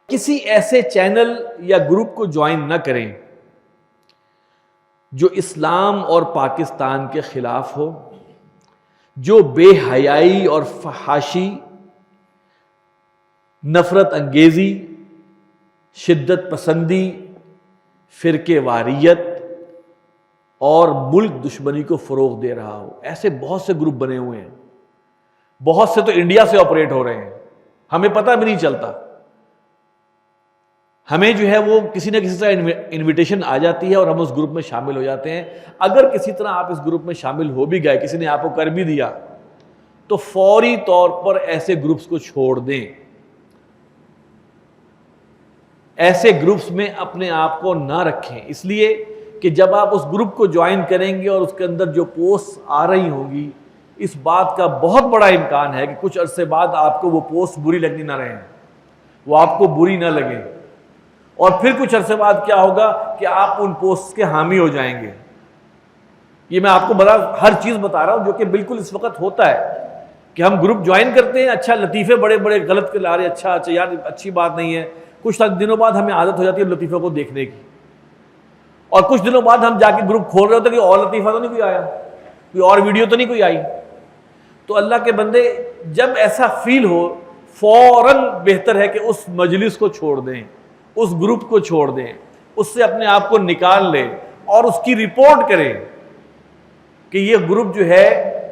S1: کسی ایسے چینل یا گروپ کو جوائن نہ کریں جو اسلام اور پاکستان کے خلاف ہو، جو بے حیائی اور فحاشی، نفرت انگیزی، شدت پسندی، فرقے واریت اور ملک دشمنی کو فروغ دے رہا ہو۔ ایسے بہت سے گروپ بنے ہوئے ہیں، بہت سے تو انڈیا سے آپریٹ ہو رہے ہیں، ہمیں پتہ بھی نہیں چلتا، ہمیں جو ہے وہ کسی نہ کسی طرح انویٹیشن آ جاتی ہے اور ہم اس گروپ میں شامل ہو جاتے ہیں۔ اگر کسی طرح آپ اس گروپ میں شامل ہو بھی گئے، کسی نے آپ کو کر بھی دیا، تو فوری طور پر ایسے گروپس کو چھوڑ دیں۔ ایسے گروپس میں اپنے آپ کو نہ رکھیں، اس لیے کہ جب آپ اس گروپ کو جوائن کریں گے اور اس کے اندر جو پوسٹ آ رہی ہوں گی، اس بات کا بہت بڑا امکان ہے کہ کچھ عرصے بعد آپ کو وہ پوسٹ بری لگنی نہ رہیں، وہ آپ کو بری نہ لگیں، اور پھر کچھ عرصے بعد کیا ہوگا کہ آپ ان پوسٹ کے حامی ہو جائیں گے۔ یہ میں آپ کو ہر چیز بتا رہا ہوں جو کہ بالکل اس وقت ہوتا ہے کہ ہم گروپ جوائن کرتے ہیں، اچھا لطیفے بڑے بڑے غلط کے لا رہے، اچھا یار اچھی بات نہیں ہے، کچھ دنوں بعد ہمیں عادت ہو جاتی ہے لطیفے کو دیکھنے کی، اور کچھ دنوں بعد ہم جا کے گروپ کھول رہے ہوتے ہیں کہ اور لطیفہ تو نہیں کوئی آیا، کوئی اور ویڈیو تو نہیں کوئی آئی۔ تو اللہ کے بندے جب ایسا فیل ہو، فوراً بہتر ہے کہ اس مجلس کو چھوڑ دیں، اس گروپ کو چھوڑ دیں، اس سے اپنے آپ کو نکال لیں اور اس کی رپورٹ کریں کہ یہ گروپ جو ہے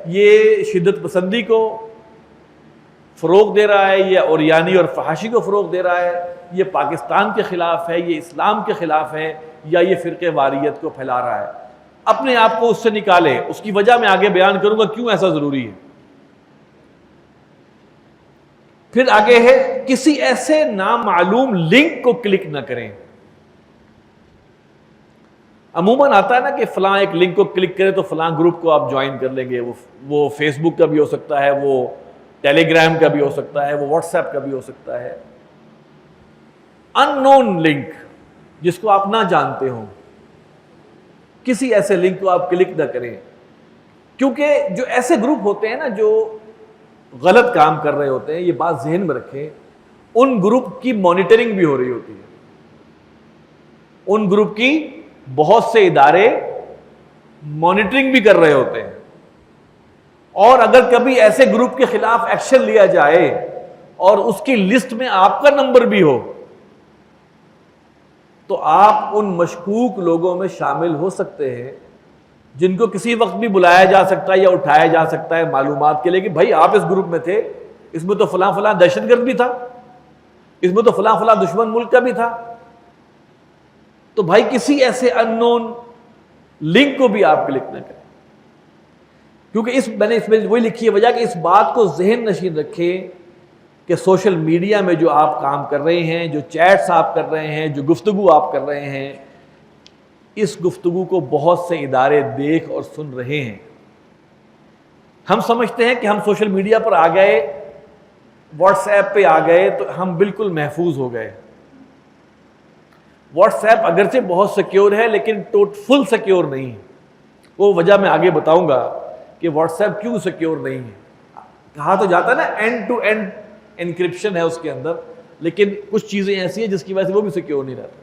S1: یہ شدت پسندی کو فروغ دے رہا ہے، یہ اوریانی اور فحاشی کو فروغ دے رہا ہے، یہ پاکستان کے خلاف ہے، یہ اسلام کے خلاف ہے، یا یہ فرقے واریت کو پھیلا رہا ہے۔ اپنے آپ کو اس سے نکالیں۔ اس کی وجہ میں آگے بیان کروں گا کیوں ایسا ضروری ہے۔ پھر آگے ہے، کسی ایسے نامعلوم لنک کو کلک نہ کریں۔ عموماً آتا ہے نا کہ فلاں ایک لنک کو کلک کریں تو فلاں گروپ کو آپ جوائن کر لیں گے، وہ فیس بک کا بھی ہو سکتا ہے، وہ ٹیلی گرام کا بھی ہو سکتا ہے، وہ واٹس ایپ کا بھی ہو سکتا ہے۔ ان نون لنک جس کو آپ نہ جانتے ہوں، کسی ایسے لنک کو آپ کلک نہ کریں، کیونکہ جو ایسے گروپ ہوتے ہیں نا جو غلط کام کر رہے ہوتے ہیں، یہ بات ذہن میں رکھیں، ان گروپ کی مانیٹرنگ بھی ہو رہی ہوتی ہے۔ ان گروپ کی بہت سے ادارے مانیٹرنگ بھی کر رہے ہوتے ہیں، اور اگر کبھی ایسے گروپ کے خلاف ایکشن لیا جائے اور اس کی لسٹ میں آپ کا نمبر بھی ہو تو آپ ان مشکوک لوگوں میں شامل ہو سکتے ہیں جن کو کسی وقت بھی بلایا جا سکتا ہے یا اٹھایا جا سکتا ہے معلومات کے لیے کہ بھائی آپ اس گروپ میں تھے، اس میں تو فلاں فلاں دہشت گرد بھی تھا، اس میں تو فلاں فلاں دشمن ملک کا بھی تھا. تو بھائی کسی ایسے ان نون لنک کو بھی آپ کلک نہ کریں، کیونکہ میں نے اس میں وہی لکھی ہے وجہ کہ اس بات کو ذہن نشین رکھیں کہ سوشل میڈیا میں جو آپ کام کر رہے ہیں، جو چیٹس آپ کر رہے ہیں، جو گفتگو آپ کر رہے ہیں، اس گفتگو کو بہت سے ادارے دیکھ اور سن رہے ہیں. ہم سمجھتے ہیں کہ ہم سوشل میڈیا پر آ گئے، واٹس ایپ پہ آ گئے تو ہم بالکل محفوظ ہو گئے. واٹس ایپ اگرچہ بہت سیکیور ہے لیکن فل سیکیور نہیں ہے. وہ وجہ میں آگے بتاؤں گا کہ واٹس ایپ کیوں سیکیور نہیں ہے. کہا تو جاتا ہے نا اینڈ ٹو اینڈ انکرپشن ہے اس کے اندر، لیکن کچھ چیزیں ایسی ہیں جس کی وجہ سے وہ بھی سیکیور نہیں رہتا.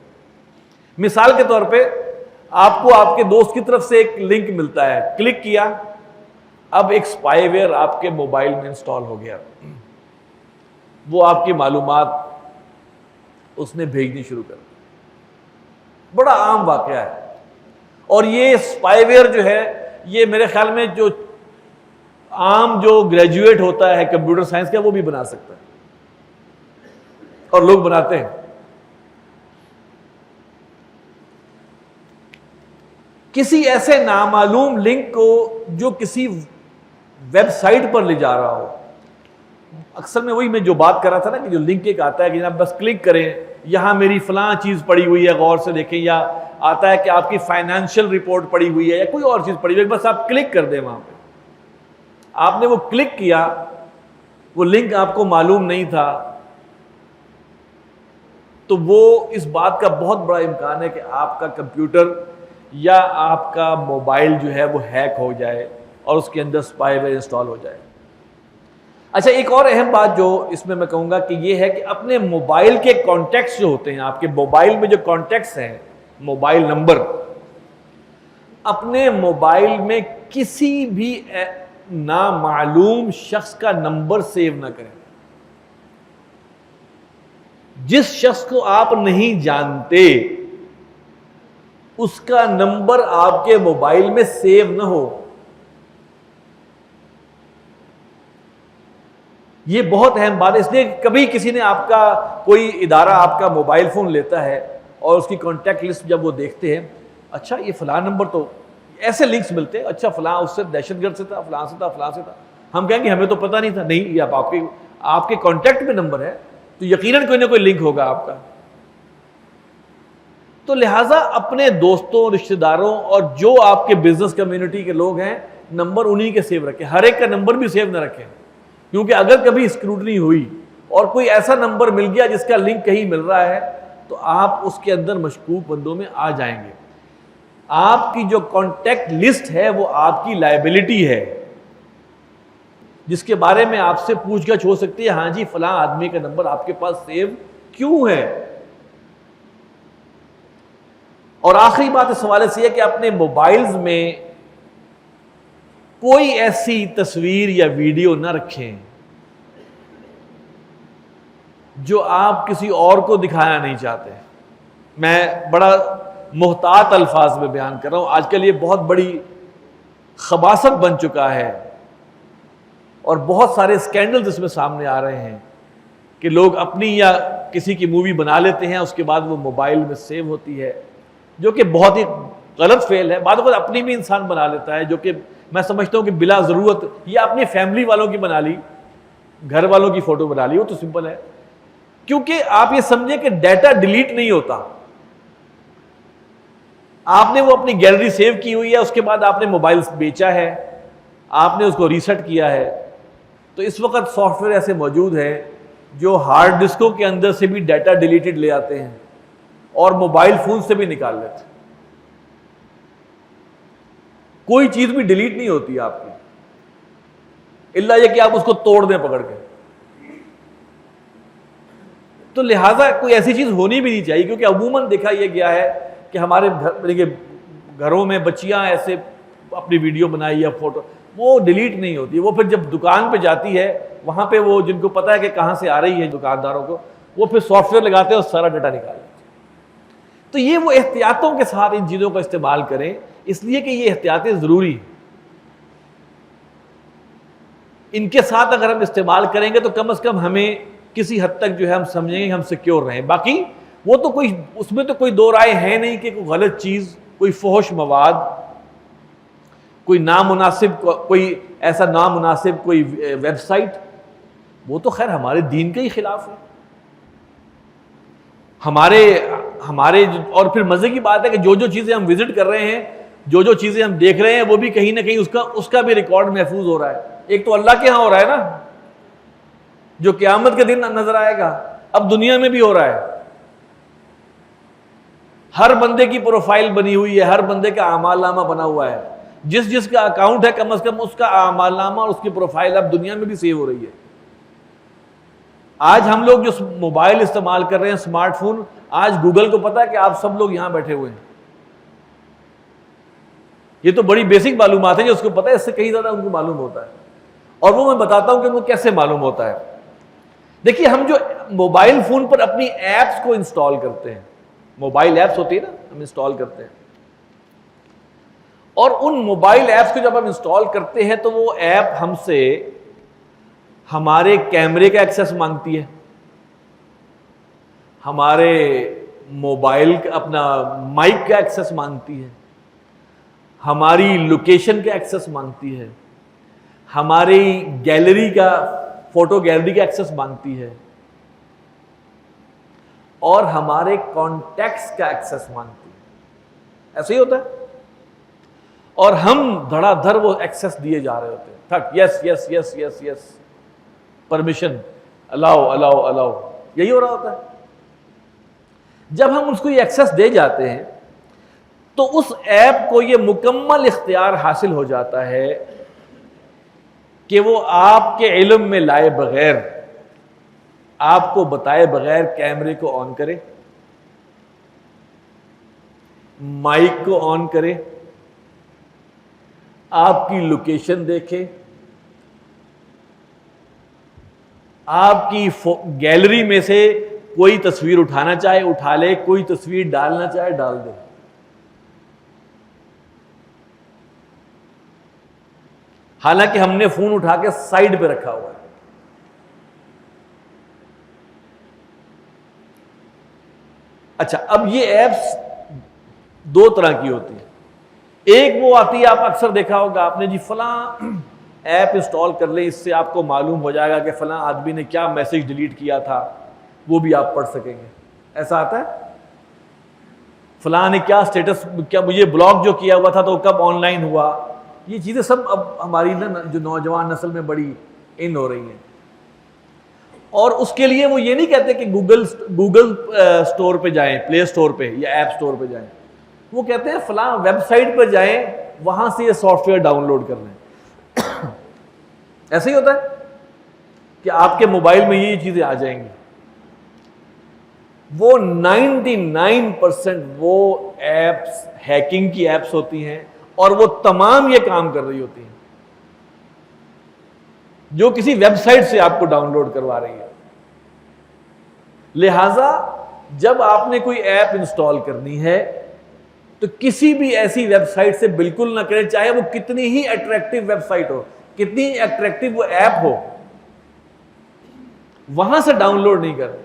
S1: مثال کے طور پہ آپ کو آپ کے دوست کی طرف سے ایک لنک ملتا ہے، کلک کیا، اب ایک اسپائی ویئر آپ کے موبائل میں انسٹال ہو گیا، وہ آپ کی معلومات اس نے بھیجنی شروع کر دی. بڑا عام واقعہ ہے. اور یہ اسپائی ویئر جو ہے یہ میرے خیال میں جو عام جو گریجویٹ ہوتا ہے کمپیوٹر سائنس کا وہ بھی بنا سکتا ہے، اور لوگ بناتے ہیں. کسی ایسے نامعلوم لنک کو جو کسی ویب سائٹ پر لے جا رہا ہو. اکثر میں جو بات کر رہا تھا نا کہ جو لنک ایک آتا ہے کہ جناب بس کلک کریں، یہاں میری فلاں چیز پڑی ہوئی ہے غور سے دیکھیں، یا آتا ہے کہ آپ کی فائنینشیل رپورٹ پڑی ہوئی ہے یا کوئی اور چیز پڑی ہوئی ہے، بس آپ کلک کر دیں. وہاں پہ آپ نے وہ کلک کیا، وہ لنک آپ کو معلوم نہیں تھا، تو وہ اس بات کا بہت بڑا امکان ہے کہ آپ کا کمپیوٹر یا آپ کا موبائل جو ہے وہ ہیک ہو جائے اور اس کے اندر اسپائی ویئر انسٹال ہو جائے. اچھا، ایک اور اہم بات جو اس میں کہوں گا کہ یہ ہے کہ اپنے موبائل کے کانٹیکٹس جو ہوتے ہیں، آپ کے موبائل میں جو کانٹیکٹس ہیں، موبائل نمبر، اپنے موبائل میں کسی بھی نامعلوم شخص کا نمبر سیو نہ کریں. جس شخص کو آپ نہیں جانتے اس کا نمبر آپ کے موبائل میں سیو نہ ہو. یہ بہت اہم بات ہے. اس لیے کبھی کسی نے آپ کا کوئی ادارہ آپ کا موبائل فون لیتا ہے اور اس کی کانٹیکٹ لسٹ جب وہ دیکھتے ہیں، اچھا یہ فلاں نمبر، تو ایسے لنکس ملتے ہیں، اچھا فلاں اس سے دہشت گرد سے تھا، فلاں سے تھا، فلاں سے تھا. ہم کہیں گے ہمیں تو پتہ نہیں تھا. نہیں، یہ آپ کے کانٹیکٹ میں نمبر ہے تو یقیناً کوئی نہ کوئی لنک ہوگا آپ کا. تو لہٰذا اپنے دوستوں، رشتہ داروں اور جو آپ کے بزنس کمیونٹی کے لوگ ہیں، نمبر انہی کے سیو رکھیں. ہر ایک کا نمبر بھی سیو نہ رکھیں، کیونکہ اگر کبھی اسکروٹنی ہوئی اور کوئی ایسا نمبر مل گیا جس کا لنک کہیں مل رہا ہے تو آپ اس کے اندر مشکوک بندوں میں آ جائیں گے. آپ کی جو کانٹیکٹ لسٹ ہے وہ آپ کی لائبلٹی ہے، جس کے بارے میں آپ سے پوچھ گچھ ہو سکتی ہے، ہاں جی فلاں آدمی کا نمبر آپ کے پاس سیو کیوں ہے. اور آخری بات اس حوالے سے ہے کہ اپنے موبائلز میں کوئی ایسی تصویر یا ویڈیو نہ رکھیں جو آپ کسی اور کو دکھانا نہیں چاہتے. میں بڑا محتاط الفاظ میں بیان کر رہا ہوں. آج کل یہ بہت بڑی خباثت بن چکا ہے اور بہت سارے اسکینڈلز اس میں سامنے آ رہے ہیں کہ لوگ اپنی یا کسی کی مووی بنا لیتے ہیں، اس کے بعد وہ موبائل میں سیو ہوتی ہے، جو کہ بہت ہی غلط فعل ہے. بعد وقت اپنی بھی انسان بنا لیتا ہے، جو کہ میں سمجھتا ہوں کہ بلا ضرورت، یا اپنی فیملی والوں کی بنا لی، گھر والوں کی فوٹو بنا لی، وہ تو سمپل ہے. کیونکہ آپ یہ سمجھیں کہ ڈیٹا ڈیلیٹ نہیں ہوتا. آپ نے وہ اپنی گیلری سیو کی ہوئی ہے، اس کے بعد آپ نے موبائل بیچا ہے، آپ نے اس کو ریسیٹ کیا ہے، تو اس وقت سافٹ ویئر ایسے موجود ہیں جو ہارڈ ڈسکوں کے اندر سے بھی ڈیٹا ڈیلیٹڈ لے آتے ہیں اور موبائل فون سے بھی نکال لیتے ہیں. کوئی چیز بھی ڈیلیٹ نہیں ہوتی آپ کی، الا یہ کہ آپ اس کو توڑ دیں پکڑ کے. تو لہٰذا کوئی ایسی چیز ہونی بھی نہیں چاہیے، کیونکہ عموماً دیکھا یہ گیا ہے کہ ہمارے گھروں میں بچیاں ایسے اپنی ویڈیو بنائی یا فوٹو، وہ ڈیلیٹ نہیں ہوتی، وہ پھر جب دکان پہ جاتی ہے وہاں پہ وہ جن کو پتا ہے کہ کہاں سے آ رہی ہے دکانداروں کو، وہ پھر سافٹ ویئر لگاتے ہیں اور سارا ڈیٹا نکال لیتے ہیں۔ تو یہ وہ احتیاطوں کے ساتھ ان چیزوں کا استعمال کریں، اس لیے کہ یہ احتیاطیں ضروری ہیں۔ ان کے ساتھ اگر ہم استعمال کریں گے تو کم از کم ہمیں کسی حد تک جو ہے ہم سمجھیں گے ہم سیکیور رہیں۔ باقی وہ تو کوئی اس میں تو کوئی دو رائے ہے نہیں کہ کوئی غلط چیز، کوئی فحش مواد، کوئی نامناسب، کوئی ایسا نامناسب کوئی ویب سائٹ، وہ تو خیر ہمارے دین کے ہی خلاف ہے۔ ہمارے اور پھر مزے کی بات ہے کہ جو چیزیں ہم وزٹ کر رہے ہیں، جو چیزیں ہم دیکھ رہے ہیں، وہ بھی کہیں نہ کہیں اس کا بھی ریکارڈ محفوظ ہو رہا ہے۔ ایک تو اللہ کے ہاں ہو رہا ہے نا، جو قیامت کے دن نظر آئے گا، اب دنیا میں بھی ہو رہا ہے۔ ہر بندے کی پروفائل بنی ہوئی ہے، ہر بندے کا اعمال نامہ بنا ہوا ہے، جس کا اکاؤنٹ ہے کم از کم اس کا اعمال نامہ اور اس کی پروفائل اب دنیا میں بھی سیو ہو رہی ہے۔ آج ہم لوگ جو موبائل استعمال کر رہے ہیں، اسمارٹ فون، آج گوگل کو پتا ہے کہ آپ سب لوگ یہاں بیٹھے ہوئے ہیں۔ یہ تو بڑی بیسک معلومات ہے جو اس کو پتا ہے، اس سے کہیں زیادہ ان کو معلوم ہوتا ہے، اور وہ میں بتاتا ہوں کہ ان کو کیسے معلوم ہوتا ہے۔ دیکھیے، ہم جو موبائل فون پر اپنی ایپس کو انسٹال کرتے ہیں، موبائل ایپس ہوتی ہے نا، ہم انسٹال کرتے ہیں، اور ان موبائل ایپس کو جب ہم انسٹال کرتے ہیں تو وہ ایپ ہم سے ہمارے کیمرے کا ایکسس مانگتی ہے، ہمارے موبائل کا اپنا مائک کا ایکسس مانگتی ہے، ہماری لوکیشن کا ایکسس مانگتی ہے، ہماری گیلری کا، فوٹو گیلری کا ایکسس مانگتی ہے، اور ہمارے کانٹیکٹس کا ایکسس مانگتی ہے۔ ایسے ہی ہوتا ہے، اور ہم دھڑا دھڑ وہ ایکسس دیے جا رہے ہوتے ہیں، تھک یس یس یس یس یس، پرمیشن، الاؤ الاؤ الاؤ، یہی ہو رہا ہوتا ہے۔ جب ہم اس کو یہ ایکسس دے جاتے ہیں تو اس ایپ کو یہ مکمل اختیار حاصل ہو جاتا ہے کہ وہ آپ کے علم میں لائے بغیر، آپ کو بتائے بغیر کیمرے کو آن کرے، مائک کو آن کرے، آپ کی لوکیشن دیکھے، آپ کی گیلری میں سے کوئی تصویر اٹھانا چاہے اٹھا لے، کوئی تصویر ڈالنا چاہے ڈال دے۔ حالانکہ ہم نے فون اٹھا کے سائڈ پہ رکھا ہوا ہے۔ اچھا، اب یہ ایپس دو طرح کی ہوتی ہیں۔ ایک وہ آتی ہے، آپ اکثر دیکھا ہوگا آپ نے، جی فلاں ایپ انسٹال کر لیں، اس سے آپ کو معلوم ہو جائے گا کہ فلاں آدمی نے کیا میسج ڈیلیٹ کیا تھا، وہ بھی آپ پڑھ سکیں گے۔ ایسا آتا ہے، فلاں نے کیا سٹیٹس، کیا مجھے بلاک جو کیا ہوا تھا تو کب آن لائن ہوا۔ یہ چیزیں سب اب ہماری جو نوجوان نسل میں بڑی ان ہو رہی ہیں، اور اس کے لیے وہ یہ نہیں کہتے کہ گوگل اسٹور پہ جائیں، پلے اسٹور پہ یا ایپ اسٹور پہ جائیں، وہ کہتے ہیں فلاں ویب سائٹ پہ جائیں، وہاں سے یہ سافٹ ویئر ڈاؤن لوڈ کر لیں۔ ایسے ہی ہوتا ہے کہ آپ کے موبائل میں یہ چیزیں آ جائیں گی۔ وہ 99% وہ ایپس ہیکنگ کی ایپس ہوتی ہیں، اور وہ تمام یہ کام کر رہی ہوتی ہیں جو کسی ویب سائٹ سے آپ کو ڈاؤن لوڈ کروا رہی ہے۔ لہذا جب آپ نے کوئی ایپ انسٹال کرنی ہے تو کسی بھی ایسی ویب سائٹ سے بالکل نہ کریں، چاہے وہ کتنی ہی اٹریکٹیو ویب سائٹ ہو، کتنی اٹریکٹیو وہ ایپ ہو، وہاں سے ڈاؤن لوڈ نہیں کریں۔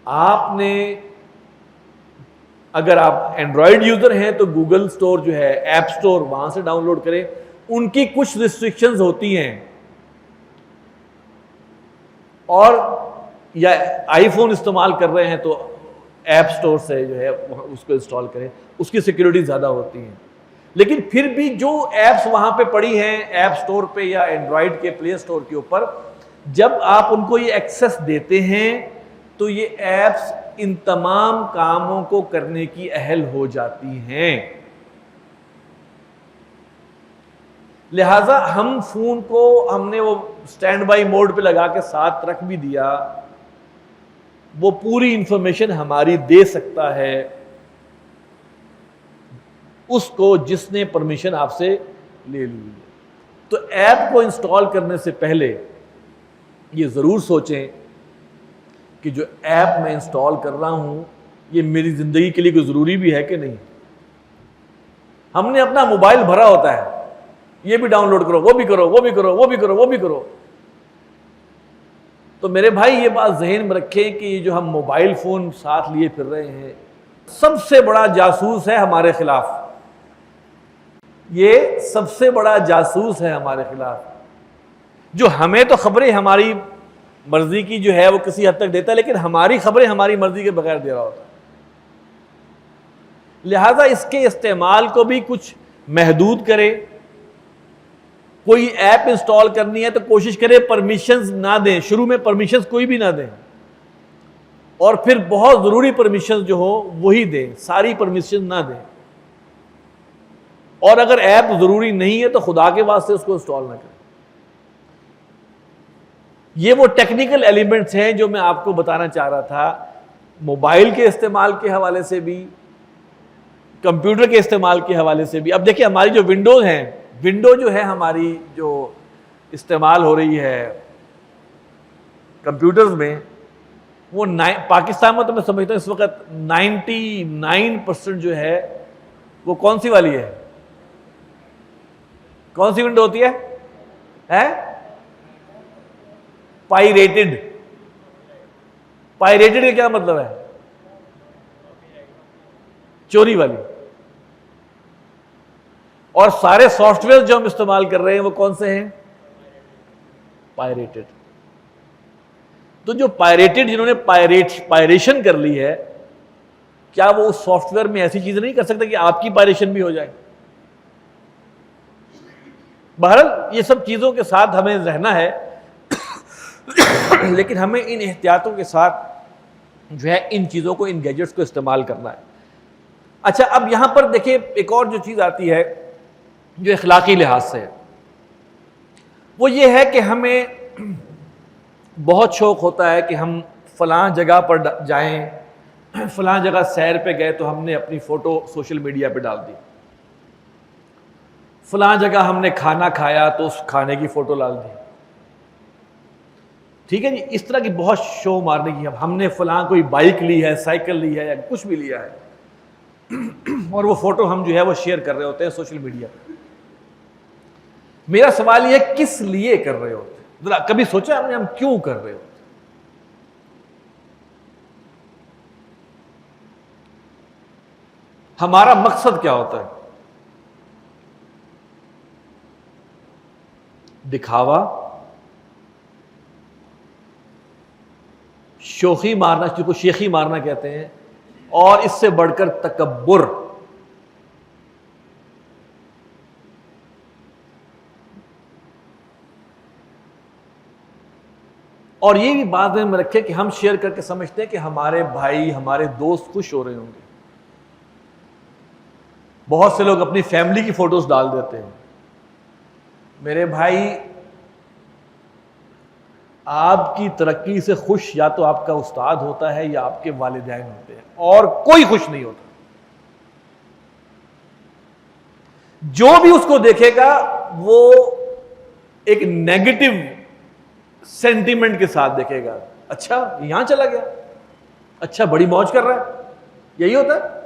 S1: آپ نے، اگر آپ اینڈرائیڈ یوزر ہیں تو گوگل اسٹور جو ہے، ایپ اسٹور، وہاں سے ڈاؤن لوڈ کریں۔ ان کی کچھ ریسٹرکشنز ہوتی ہیں، اور یا آئی فون استعمال کر رہے ہیں تو ایپ اسٹور سے جو ہے اس کو انسٹال کریں، اس کی سیکیورٹی زیادہ ہوتی ہیں۔ لیکن پھر بھی جو ایپس وہاں پہ پڑی ہیں ایپ اسٹور پہ یا اینڈرائیڈ کے پلے اسٹور کے اوپر، جب آپ ان کو یہ ایکسس دیتے ہیں تو یہ ایپس ان تمام کاموں کو کرنے کی اہل ہو جاتی ہیں۔ لہذا ہم فون کو ہم نے وہ سٹینڈ بائی موڈ پہ لگا کے ساتھ رکھ بھی دیا، وہ پوری انفارمیشن ہماری دے سکتا ہے، اس کو جس نے پرمیشن آپ سے لے لی ہے۔ تو ایپ کو انسٹال کرنے سے پہلے یہ ضرور سوچیں کہ جو ایپ میں انسٹال کر رہا ہوں یہ میری زندگی کے لیے کوئی ضروری بھی ہے کہ نہیں۔ ہم نے اپنا موبائل بھرا ہوتا ہے، یہ بھی ڈاؤن لوڈ کرو، وہ بھی کرو، وہ بھی کرو، وہ بھی کرو، وہ بھی کرو۔ تو میرے بھائی یہ بات ذہن میں رکھیں کہ یہ جو ہم موبائل فون ساتھ لیے پھر رہے ہیں سب سے بڑا جاسوس ہے ہمارے خلاف، یہ سب سے بڑا جاسوس ہے ہمارے خلاف، جو ہمیں تو خبریں ہماری مرضی کی جو ہے وہ کسی حد تک دیتا ہے، لیکن ہماری خبریں ہماری مرضی کے بغیر دے رہا ہوتا ہے۔ لہذا اس کے استعمال کو بھی کچھ محدود کرے۔ کوئی ایپ انسٹال کرنی ہے تو کوشش کرے پرمیشنز نہ دیں، شروع میں پرمیشنز کوئی بھی نہ دیں، اور پھر بہت ضروری پرمیشنز جو ہو وہی دیں، ساری پرمیشنز نہ دیں۔ اور اگر ایپ ضروری نہیں ہے تو خدا کے واسطے اس کو انسٹال نہ کریں۔ یہ وہ ٹیکنیکل ایلیمنٹس ہیں جو میں آپ کو بتانا چاہ رہا تھا، موبائل کے استعمال کے حوالے سے بھی، کمپیوٹر کے استعمال کے حوالے سے بھی۔ اب دیکھیں ہماری جو ونڈوز ہیں، ونڈو جو ہے ہماری جو استعمال ہو رہی ہے کمپیوٹرز میں، وہ پاکستان میں تو میں سمجھتا ہوں اس وقت 99% جو ہے وہ کون سی والی ہے؟ کون سی ونڈو ہوتی ہے؟ پائریٹڈ۔ پائریٹڈ کا کیا مطلب ہے؟ چوری والی۔ اور سارے سافٹ ویئر جو ہم استعمال کر رہے ہیں وہ کون سے ہیں؟ پائریٹڈ۔ تو جو پائریٹڈ، جنہوں نے پائریشن کر لی ہے، کیا وہ اس سافٹ ویئر میں ایسی چیز نہیں کر سکتے کہ آپ کی پائریشن بھی ہو جائے؟ بہرحال یہ سب چیزوں کے ساتھ ہمیں رہنا ہے، لیکن ہمیں ان احتیاطوں کے ساتھ جو ہے ان چیزوں کو، ان گیجٹس کو استعمال کرنا ہے۔ اچھا، اب یہاں پر دیکھیں ایک اور جو چیز آتی ہے جو اخلاقی لحاظ سے ہے، وہ یہ ہے کہ ہمیں بہت شوق ہوتا ہے کہ ہم فلاں جگہ پر جائیں، فلاں جگہ سیر پہ گئے تو ہم نے اپنی فوٹو سوشل میڈیا پہ ڈال دی، فلاں جگہ ہم نے کھانا کھایا تو اس کھانے کی فوٹو ڈال دی، ٹھیک ہے جی۔ اس طرح کی بہت شو مارنے کی، ہم نے فلاں کوئی بائک لی ہے، سائیکل لی ہے، یا کچھ بھی لیا ہے، اور وہ فوٹو ہم جو ہے وہ شیئر کر رہے ہوتے ہیں سوشل میڈیا پہ۔ میرا سوال یہ ہے کس لیے کر رہے ہوتے ہیں؟ ذرا کبھی سوچا ہم نے ہم کیوں کر رہے ہوتے ہیں؟ ہمارا مقصد کیا ہوتا ہے؟ دکھاوا، شوخی مارنا، جس کو شیخی مارنا کہتے ہیں، اور اس سے بڑھ کر تکبر۔ اور یہ بھی بات میں رکھے کہ ہم شیئر کر کے سمجھتے ہیں کہ ہمارے بھائی، ہمارے دوست خوش ہو رہے ہوں گے۔ بہت سے لوگ اپنی فیملی کی فوٹوز ڈال دیتے ہیں۔ میرے بھائی، آپ کی ترقی سے خوش یا تو آپ کا استاد ہوتا ہے یا آپ کے والدین ہوتے ہیں، اور کوئی خوش نہیں ہوتا۔ جو بھی اس کو دیکھے گا وہ ایک نیگیٹو سینٹیمنٹ کے ساتھ دیکھے گا، اچھا یہاں چلا گیا، اچھا بڑی موج کر رہا ہے، یہی ہوتا ہے۔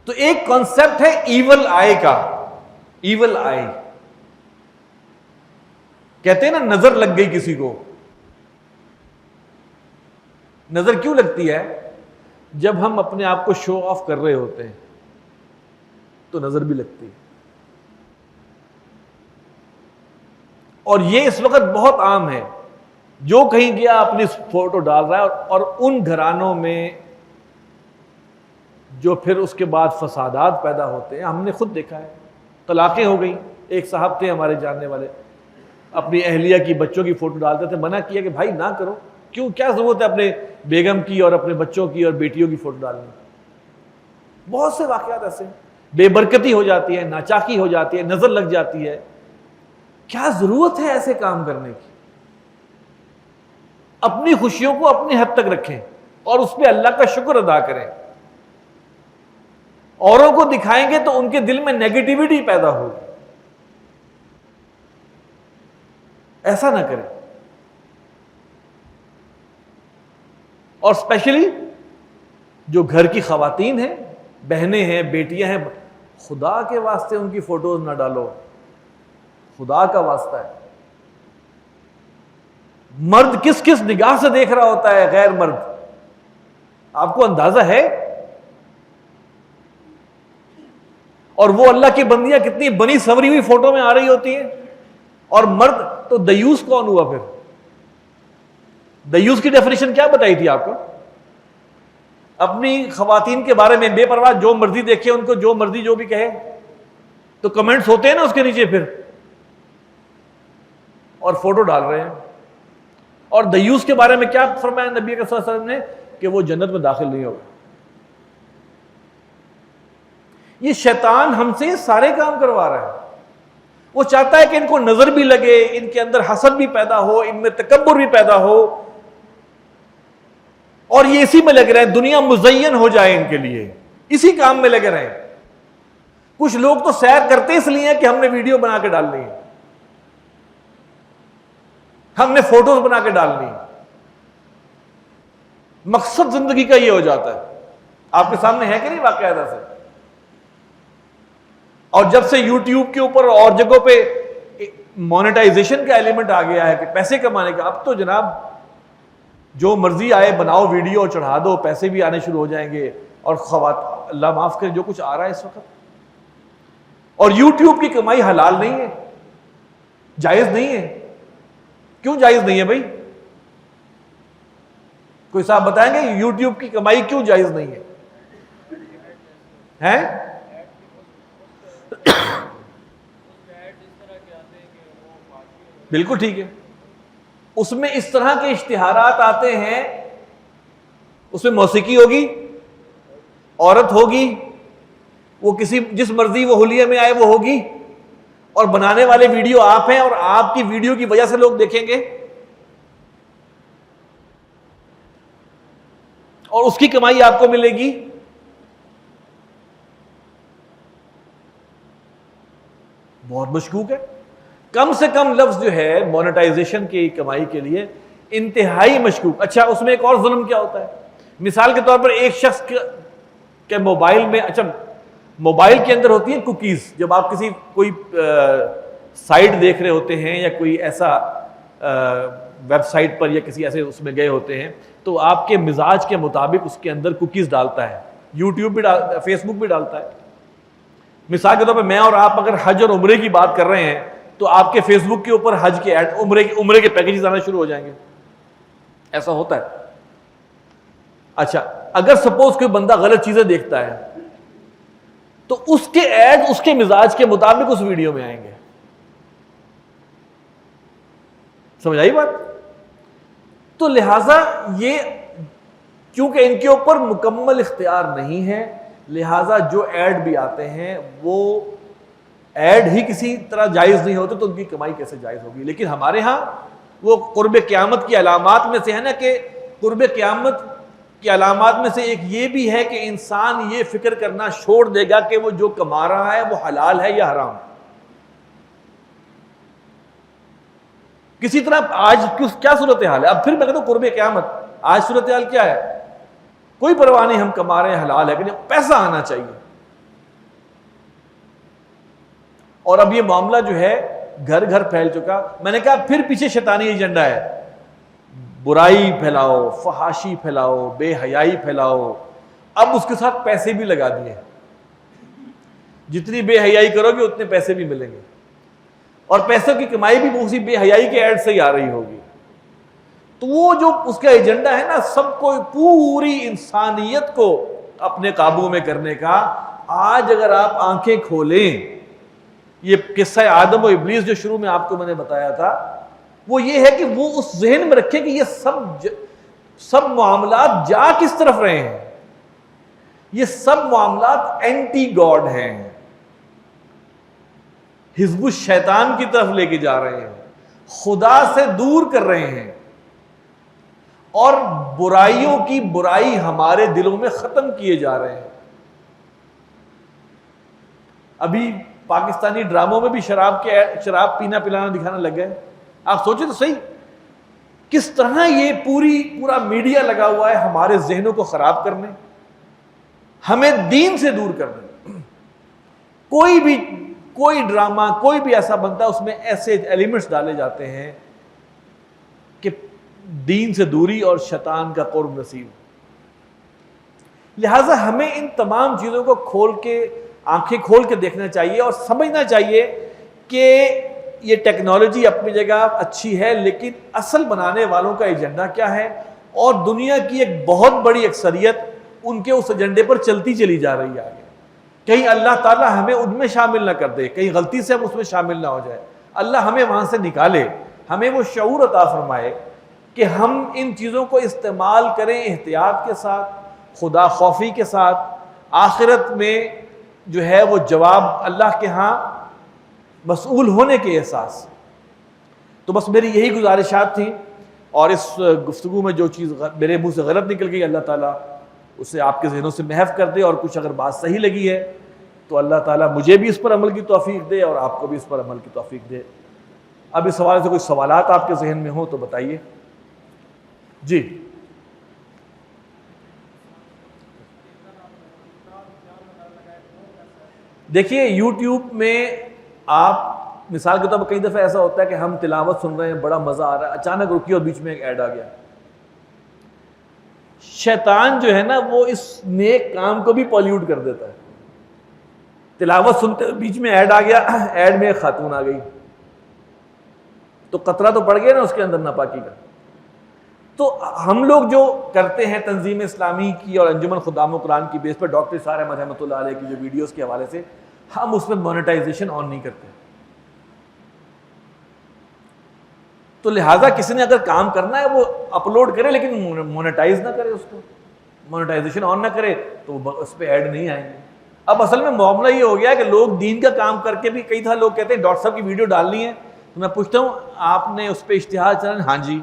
S1: تو ایک کانسیپٹ ہے ایول آئی کا، ایول آئی کہتے ہیں نا، نظر لگ گئی کسی کو۔ نظر کیوں لگتی ہے؟ جب ہم اپنے آپ کو شو آف کر رہے ہوتے ہیں تو نظر بھی لگتی ہے۔ اور یہ اس وقت بہت عام ہے، جو کہیں گیا اپنی فوٹو ڈال رہا ہے، اور ان گھرانوں میں جو پھر اس کے بعد فسادات پیدا ہوتے ہیں، ہم نے خود دیکھا ہے، طلاقیں ہو گئیں۔ ایک صاحب تھے ہمارے جاننے والے، اپنی اہلیہ کی، بچوں کی فوٹو ڈالتے تھے، منع کیا کہ بھائی نہ کرو، کیوں، کیا ضرورت ہے اپنے بیگم کی اور اپنے بچوں کی اور بیٹیوں کی فوٹو ڈالنے۔ بہت سے واقعات ایسے ہیں، بے برکتی ہو جاتی ہے، ناچاکی ہو جاتی ہے، نظر لگ جاتی ہے۔ کیا ضرورت ہے ایسے کام کرنے کی؟ اپنی خوشیوں کو اپنی حد تک رکھیں اور اس پہ اللہ کا شکر ادا کریں۔ اوروں کو دکھائیں گے تو ان کے دل میں نیگیٹیوٹی پیدا ہوگی. ایسا نہ کریں. اور اسپیشلی جو گھر کی خواتین ہیں, بہنیں ہیں, بیٹیاں ہیں, خدا کے واسطے ان کی فوٹوز نہ ڈالو, خدا کا واسطہ ہے. مرد کس کس نگاہ سے دیکھ رہا ہوتا ہے غیر مرد, آپ کو اندازہ ہے؟ اور وہ اللہ کی بندیاں کتنی بنی سنوری ہوئی فوٹو میں آ رہی ہوتی ہیں, اور مرد تو دیوس کون ہوا پھر؟ دیوس کی ڈیفینیشن کیا بتائی تھی آپ کو؟ اپنی خواتین کے بارے میں بے پرواہ جو مرضی دیکھے, ان کو جو مرضی جو بھی کہے, تو کمنٹس ہوتے ہیں نا اس کے نیچے پھر, اور فوٹو ڈال رہے ہیں. اور دیوس کے بارے میں کیا فرمایا نبی صلی اللہ علیہ وسلم نے؟ کہ وہ جنت میں داخل نہیں ہوگا. یہ شیطان ہم سے سارے کام کروا رہا ہے. وہ چاہتا ہے کہ ان کو نظر بھی لگے, ان کے اندر حسد بھی پیدا ہو, ان میں تکبر بھی پیدا ہو, اور یہ اسی میں لگ رہے ہیں, دنیا مزین ہو جائے ان کے لیے, اسی کام میں لگے رہے ہیں. کچھ لوگ تو سیر کرتے اس لیے کہ ہم نے ویڈیو بنا کے ڈال لی, ہم نے فوٹوز بنا کے ڈال لی. مقصد زندگی کا یہ ہو جاتا ہے. آپ کے سامنے ہے کہ نہیں واقعہ سے؟ اور جب سے یوٹیوب کے اوپر اور جگہوں پہ مونیٹائزیشن کا ایلیمنٹ آ گیا ہے کہ پیسے کمانے کا, اب تو جناب جو مرضی آئے بناؤ ویڈیو اور چڑھا دو, پیسے بھی آنے شروع ہو جائیں گے. اور اللہ معاف کرے جو کچھ آ رہا ہے اس وقت, اور یوٹیوب کی کمائی حلال نہیں ہے, جائز نہیں ہے. کیوں جائز نہیں ہے بھائی؟ کوئی صاحب بتائیں گے یوٹیوب کی کمائی کیوں جائز نہیں ہے؟ ہیں؟ بالکل ٹھیک ہے. اس میں اس طرح کے اشتہارات آتے ہیں, اس میں موسیقی ہوگی, عورت ہوگی, وہ کسی جس مرضی وہ حلیے میں آئے وہ ہوگی, اور بنانے والے ویڈیو آپ ہیں, اور آپ کی ویڈیو کی وجہ سے لوگ دیکھیں گے, اور اس کی کمائی آپ کو ملے گی. بہت مشکوک ہے. کم سے کم لفظ جو ہے مونیٹائزیشن کی کمائی کے لیے انتہائی مشکوک. اچھا اس میں ایک اور ظلم کیا ہوتا ہے؟ مثال کے طور پر ایک شخص کے موبائل میں, اچھا موبائل کے اندر ہوتی ہیں کوکیز. جب آپ کسی کوئی سائٹ دیکھ رہے ہوتے ہیں یا کوئی ایسا ویب سائٹ پر یا کسی ایسے اس میں گئے ہوتے ہیں, تو آپ کے مزاج کے مطابق اس کے اندر کوکیز ڈالتا ہے. یوٹیوب بھی فیس بک بھی ڈالتا ہے. مثال کے طور پر میں اور آپ اگر حج اور عمرے کی بات کر رہے ہیں تو آپ کے فیس بک کے اوپر حج کے ایڈ, عمرے کے پیکیجز آنا شروع ہو جائیں گے. ایسا ہوتا ہے. اچھا اگر سپوز کوئی بندہ غلط چیزیں دیکھتا ہے تو اس کے ایڈ اس کے مزاج کے مطابق اس ویڈیو میں آئیں گے. سمجھ آئی بات؟ تو لہٰذا یہ کیونکہ ان کے اوپر مکمل اختیار نہیں ہے, لہٰذا جو ایڈ بھی آتے ہیں وہ ایڈ ہی کسی طرح جائز نہیں ہوتے, تو ان کی کمائی کیسے جائز ہوگی؟ لیکن ہمارے ہاں وہ قرب قیامت کی علامات میں سے ہے نا, کہ قرب قیامت کی علامات میں سے ایک یہ بھی ہے کہ انسان یہ فکر کرنا چھوڑ دے گا کہ وہ جو کما رہا ہے وہ حلال ہے یا حرام. کسی طرح آج کیا صورتحال ہے؟ اب پھر میں کہتا ہوں قرب قیامت, آج صورتحال کیا ہے؟ کوئی پرواہ نہیں, ہم کما رہے ہیں حلال ہے کہ نہیں, پیسہ آنا چاہیے. اور اب یہ معاملہ جو ہے گھر گھر پھیل چکا. میں نے کہا پھر پیچھے شیطانی ایجنڈا ہے, برائی پھیلاؤ, فحاشی پھیلاؤ, بے حیائی پھیلاؤ. اب اس کے ساتھ پیسے بھی لگا دیے, جتنی بے حیائی کرو گے اتنے پیسے بھی ملیں گے, اور پیسوں کی کمائی بھی اسی بے حیائی کے ایڈ سے ہی آ رہی ہوگی. تو وہ جو اس کا ایجنڈا ہے نا, سب کو, پوری انسانیت کو اپنے قابو میں کرنے کا. آج اگر آپ آنکھیں کھولیں, یہ قصہ آدم و ابلیس جو شروع میں آپ کو میں نے بتایا تھا, وہ یہ ہے کہ وہ اس ذہن میں رکھے کہ یہ سب معاملات جا کس طرف رہے ہیں. یہ سب معاملات اینٹی گاڈ ہیں, حزب الشیطان کی طرف لے کے جا رہے ہیں, خدا سے دور کر رہے ہیں, اور برائیوں کی برائی ہمارے دلوں میں ختم کیے جا رہے ہیں. ابھی پاکستانی ڈراموں میں بھی شراب پینا پلانا دکھانا لگ گئے. آپ سوچیں تو صحیح کس طرح یہ پورا میڈیا لگا ہوا ہے ہمارے ذہنوں کو خراب کرنے, ہمیں دین سے دور کرنے. کوئی ڈرامہ کوئی بھی ایسا بنتا ہے اس میں ایسے ایلیمنٹس ڈالے جاتے ہیں کہ دین سے دوری اور شیطان کا قرب نصیب. لہٰذا ہمیں ان تمام چیزوں کو آنکھیں کھول کے دیکھنا چاہیے اور سمجھنا چاہیے کہ یہ ٹیکنالوجی اپنی جگہ اچھی ہے, لیکن اصل بنانے والوں کا ایجنڈا کیا ہے, اور دنیا کی ایک بہت بڑی اکثریت ان کے اس ایجنڈے پر چلتی چلی جا رہی ہے آگے. کہیں اللہ تعالیٰ ہمیں ان میں شامل نہ کر دے, کہیں غلطی سے ہم اس میں شامل نہ ہو جائے. اللہ ہمیں وہاں سے نکالے, ہمیں وہ شعور عطا فرمائے کہ ہم ان چیزوں کو استعمال کریں احتیاط کے ساتھ, خدا خوفی کے ساتھ. آخرت میں جو ہے وہ جواب اللہ کے ہاں مسئول ہونے کے احساس. تو بس میری یہی گزارشات تھیں, اور اس گفتگو میں جو چیز میرے منہ سے غلط نکل گئی اللہ تعالیٰ اسے آپ کے ذہنوں سے محو کر دے, اور کچھ اگر بات صحیح لگی ہے تو اللہ تعالیٰ مجھے بھی اس پر عمل کی توفیق دے اور آپ کو بھی اس پر عمل کی توفیق دے. اب اس حوالے سے کوئی سوالات آپ کے ذہن میں ہوں تو بتائیے. جی دیکھیے یوٹیوب میں آپ مثال کے طور پر کئی دفعہ ایسا ہوتا ہے کہ ہم تلاوت سن رہے ہیں, بڑا مزہ آ رہا ہے, اچانک رکی اور بیچ میں ایک ایڈ آ گیا. شیطان جو ہے نا وہ اس نیک کام کو بھی پالیوٹ کر دیتا ہے. تلاوت سنتے بیچ میں ایڈ آ گیا, ایڈ میں ایک خاتون آ گئی تو قطرہ تو پڑ گیا نا اس کے اندر ناپاکی کا. تو ہم لوگ جو کرتے ہیں تنظیم اسلامی کی اور انجمن خدام و قرآن کی بیس پر ڈاکٹر اشار احمد رحمۃ اللہ علیہ کی جو ویڈیوز کے حوالے سے, ہم اس میں مونیٹائزیشن آن نہیں کرتے. تو لہٰذا کسی نے اگر کام کرنا ہے وہ اپلوڈ کرے لیکن مونیٹائز نہ کرے, اس کو مونیٹائزیشن آن نہ کرے تو اس پہ ایڈ نہیں آئیں گے. اب اصل میں معاملہ یہ ہو گیا کہ لوگ دین کا کام کر کے بھی کئی طرح لوگ کہتے ہیں ڈاکٹر صاحب کی ویڈیو ڈالنی ہے, تو میں پوچھتا ہوں آپ نے اس پہ اشتہار چلانا؟ ہاں جی.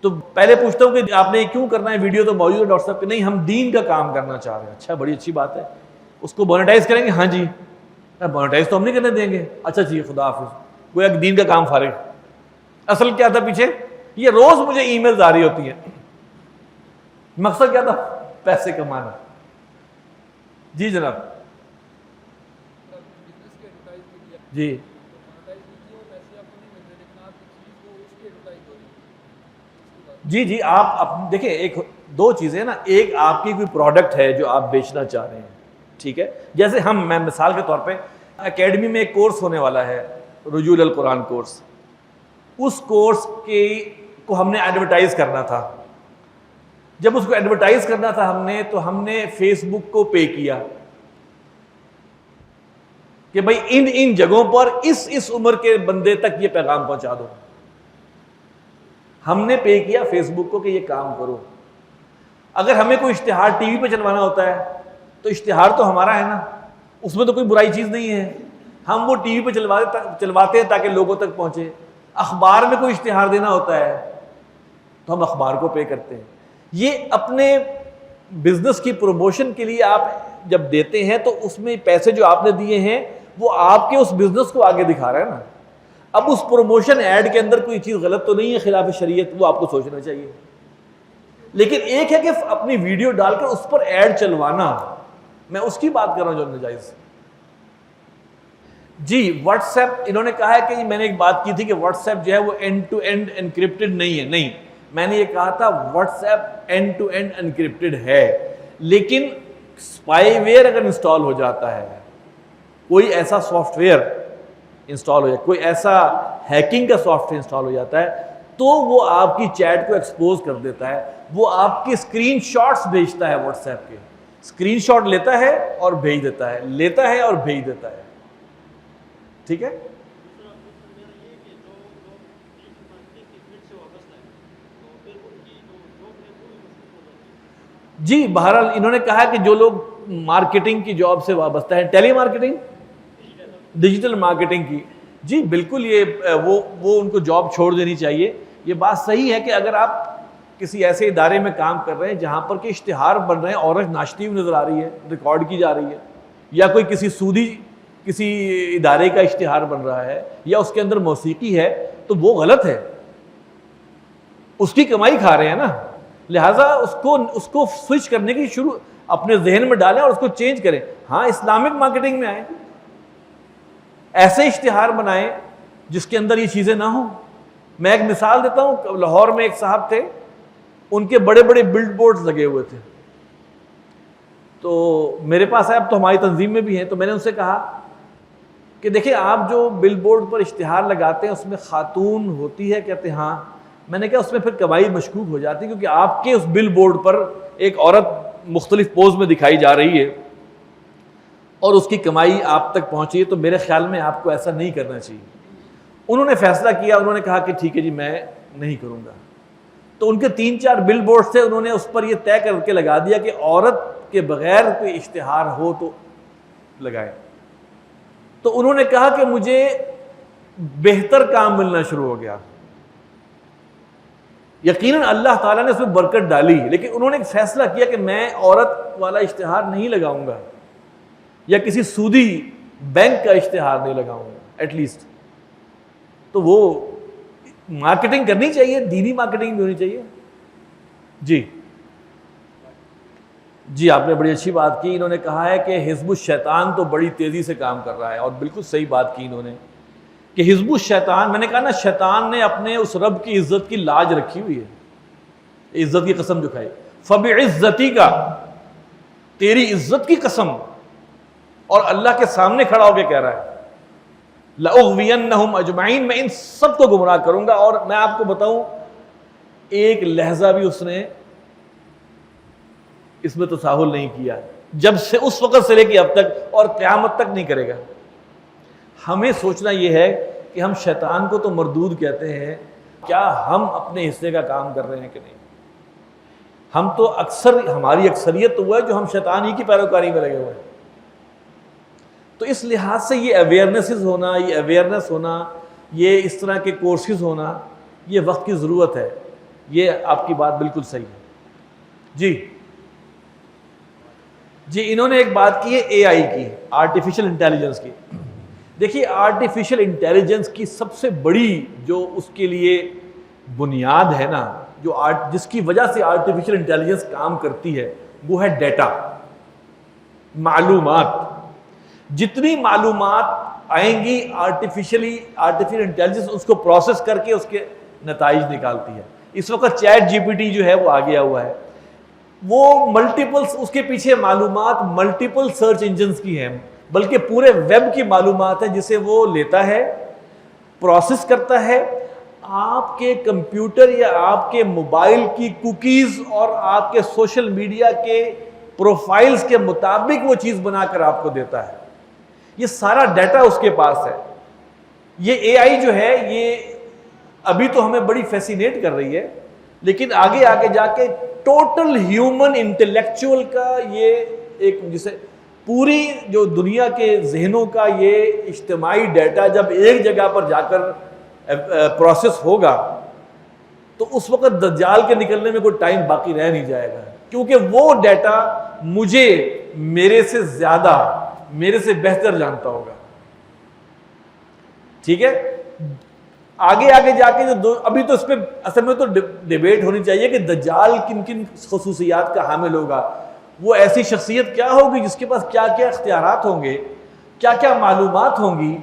S1: تو پہلے پوچھتا ہوں کہ آپ نے کیوں کرنا ہے, ویڈیو تو موجود ہے ڈاکٹر صاحب کے. نہیں, ہم دین کا کام کرنا چاہ رہے ہیں. اچھا, بڑی اچھی بات ہے, اس کو مونیٹائز کریں گے؟ ہاں جی. مونیٹائز تو ہم نہیں کرنے دیں گے. اچھا جی, خدا حافظ. گویا دین کا کام فارغ. اصل کیا تھا پیچھے؟ یہ روز مجھے ای میلز آ رہی ہوتی ہیں, مقصد کیا تھا؟ پیسے کمانا. جی جناب. جی جی آپ دیکھیں, ایک دو چیزیں نا, ایک آپ کی کوئی پروڈکٹ ہے جو آپ بیچنا چاہ رہے ہیں, ٹھیک ہے. جیسے میں مثال کے طور پہ اکیڈمی میں ایک کورس ہونے والا ہے, رجوع القرآن کورس. اس کورس کو ہم نے ایڈورٹائز کرنا تھا. جب اس کو ایڈورٹائز کرنا تھا ہم نے فیس بک کو پے کیا کہ بھائی ان جگہوں پر اس عمر کے بندے تک یہ پیغام پہنچا دو. ہم نے پے کیا فیس بک کو کہ یہ کام کرو. اگر ہمیں کوئی اشتہار ٹی وی پہ چلوانا ہوتا ہے تو اشتہار تو ہمارا ہے نا, اس میں تو کوئی برائی چیز نہیں ہے, ہم وہ ٹی وی پہ چلواتے ہیں تاکہ لوگوں تک پہنچے. اخبار میں کوئی اشتہار دینا ہوتا ہے تو ہم اخبار کو پے کرتے ہیں. یہ اپنے بزنس کی پروموشن کے لیے آپ جب دیتے ہیں تو اس میں پیسے جو آپ نے دیے ہیں وہ آپ کے اس بزنس کو آگے دکھا رہا ہے نا. اب اس پروموشن ایڈ کے اندر کوئی چیز غلط تو نہیں ہے خلاف شریعت, وہ آپ کو سوچنا چاہیے. لیکن ایک ہے کہ اپنی ویڈیو ڈال کر اس پر ایڈ چلوانا, میں اس کی بات کر رہا ہوں جو ناجائز. جی واٹس ایپ, انہوں نے کہا ہے کہ میں نے ایک بات کی تھی کہ واٹس ایپ جو ہے وہ اینڈ ٹو اینڈ انکرپٹڈ نہیں ہے. نہیں, میں نے یہ کہا تھا WhatsApp end to end encrypted ہے, لیکن اسپائی ویئر اگر انسٹال ہو جاتا ہے, کوئی ایسا سافٹ ویئر انسٹال ہو جائے, کوئی ایسا ہیکنگ کا سافٹ ویئر انسٹال ہو جاتا ہے تو وہ آپ کی چیٹ کو ایکسپوز کر دیتا ہے. وہ آپ کی اسکرین شاٹس بھیجتا ہے, واٹس ایپ کے اسکرین شاٹ لیتا ہے اور بھیج دیتا ہے, لیتا ہے اور بھیج دیتا ہے. ٹھیک ہے. جی بہرحال انہوں نے کہا کہ جو لوگ مارکیٹنگ کی جاب سے وابستہ ہیں, ٹیلی مارکیٹنگ, ڈیجیٹل مارکیٹنگ کی, جی بالکل یہ وہ ان کو جاب چھوڑ دینی چاہیے. یہ بات صحیح ہے کہ اگر آپ کسی ایسے ادارے میں کام کر رہے ہیں جہاں پر کہ اشتہار بن رہے ہیں, عورت ناچتی ہوئی نظر آ رہی ہے, ریکارڈ کی جا رہی ہے, یا کوئی کسی سودی کسی ادارے کا اشتہار بن رہا ہے یا اس کے اندر موسیقی ہے تو وہ غلط ہے، اس کی کمائی کھا رہے ہیں نا، لہٰذا اس کو سوئچ کرنے کی شروع اپنے ذہن میں ڈالیں اور اس کو چینج کریں. ہاں اسلامک مارکیٹنگ میں آئیں، ایسے اشتہار بنائیں جس کے اندر یہ چیزیں نہ ہوں. میں ایک مثال دیتا ہوں، لاہور میں ایک صاحب تھے، ان کے بڑے بڑے بلڈ بورڈز لگے ہوئے تھے، تو میرے پاس آئے، اب تو ہماری تنظیم میں بھی ہیں، تو میں نے ان سے کہا کہ دیکھیں آپ جو بل بورڈ پر اشتہار لگاتے ہیں اس میں خاتون ہوتی ہے؟ کہتے ہیں ہاں. میں نے کہا اس میں پھر کمائی مشکوک ہو جاتی ہے، کیونکہ آپ کے اس بل بورڈ پر ایک عورت مختلف پوز میں دکھائی جا رہی ہے اور اس کی کمائی آپ تک پہنچی ہے، تو میرے خیال میں آپ کو ایسا نہیں کرنا چاہیے. انہوں نے فیصلہ کیا، انہوں نے کہا کہ ٹھیک ہے جی میں نہیں کروں گا. تو ان کے 3-4 بل بورڈ تھے، انہوں نے اس پر یہ طے کر کے لگا دیا کہ عورت کے بغیر کوئی اشتہار ہو تو لگائے. تو انہوں نے کہا کہ مجھے بہتر کام ملنا شروع ہو گیا. یقیناً اللہ تعالیٰ نے اس میں برکت ڈالی، لیکن انہوں نے ایک فیصلہ کیا کہ میں عورت والا اشتہار نہیں لگاؤں گا یا کسی سودی بینک کا اشتہار نہیں لگاؤں گا ایٹ لیسٹ. تو وہ مارکیٹنگ کرنی چاہیے، دینی مارکیٹنگ بھی ہونی چاہیے. جی آپ نے بڑی اچھی بات کی. انہوں نے کہا ہے کہ حزب الشیطان تو بڑی تیزی سے کام کر رہا ہے، اور بالکل صحیح بات کی انہوں نے کہ حزب الشیطان، میں نے کہا نا شیطان نے اپنے اس رب کی عزت کی لاج رکھی ہوئی ہے، عزت کی قسم جو کھائی، فبعزتی کا، تیری عزت کی قسم، اور اللہ کے سامنے کھڑا ہو کے کہہ رہا ہے لَأُغْوِيَنَّهُمْ أَجْمَعِينَ، میں ان سب کو گمراہ کروں گا. اور میں آپ کو بتاؤں ایک لہجہ بھی اس نے اس میں تساہل نہیں کیا، جب سے اس وقت سے لے کے اب تک اور قیامت تک نہیں کرے گا. ہمیں سوچنا یہ ہے کہ ہم شیطان کو تو مردود کہتے ہیں، کیا ہم اپنے حصے کا کام کر رہے ہیں کہ نہیں؟ ہم تو اکثر، ہماری اکثریت تو وہ ہے جو ہم شیطان ہی کی پیروکاری میں لگے ہوئے ہیں. تو اس لحاظ سے یہ اویئرنیسز ہونا، یہ اویئرنیس ہونا، یہ اس طرح کے کورسز ہونا، یہ وقت کی ضرورت ہے. یہ آپ کی بات بالکل صحیح ہے. جی انہوں نے ایک بات کی ہے اے آئی کی، آرٹیفیشل انٹیلیجنس کی. دیکھیے آرٹیفیشل انٹیلیجنس کی سب سے بڑی جو اس کے لیے بنیاد ہے نا، جس کی وجہ سے آرٹیفیشل انٹیلیجنس کام کرتی ہے، وہ ہے ڈیٹا، معلومات. جتنی معلومات آئیں گی آرٹیفیشل انٹیلیجنس اس کو پروسیس کر کے اس کے نتائج نکالتی ہے. اس وقت چیٹ جی پی ٹی جو ہے وہ آ گیا ہوا ہے، وہ ملٹیپل، اس کے پیچھے معلومات ملٹیپل سرچ انجنز کی ہیں، بلکہ پورے ویب کی معلومات ہے جسے وہ لیتا ہے، پروسیس کرتا ہے. آپ کے کمپیوٹر یا آپ کے موبائل کی کوکیز اور آپ کے سوشل میڈیا کے پروفائلز کے مطابق وہ چیز بنا کر آپ کو دیتا ہے. یہ سارا ڈیٹا اس کے پاس ہے. یہ اے آئی جو ہے یہ ابھی تو ہمیں بڑی فیسینیٹ کر رہی ہے، لیکن آگے آگے جا کے ٹوٹل ہیومن انٹلیکچوئل کا یہ ایک، جسے پوری جو دنیا کے ذہنوں کا یہ اجتماعی ڈیٹا جب ایک جگہ پر جا کر پروسیس ہوگا تو اس وقت دجال کے نکلنے میں کوئی ٹائم باقی رہ نہیں جائے گا، کیونکہ وہ ڈیٹا مجھے میرے سے زیادہ، میرے سے بہتر جانتا ہوگا. ٹھیک ہے، آگے آگے جا کے جو ابھی تو اس پہ اصل میں تو ڈیبیٹ ہونی چاہیے کہ دجال کن کن خصوصیات کا حامل ہوگا. وہ ایسی شخصیت کیا ہوگی جس کے پاس کیا کیا اختیارات ہوں گے، کیا کیا معلومات ہوں گی،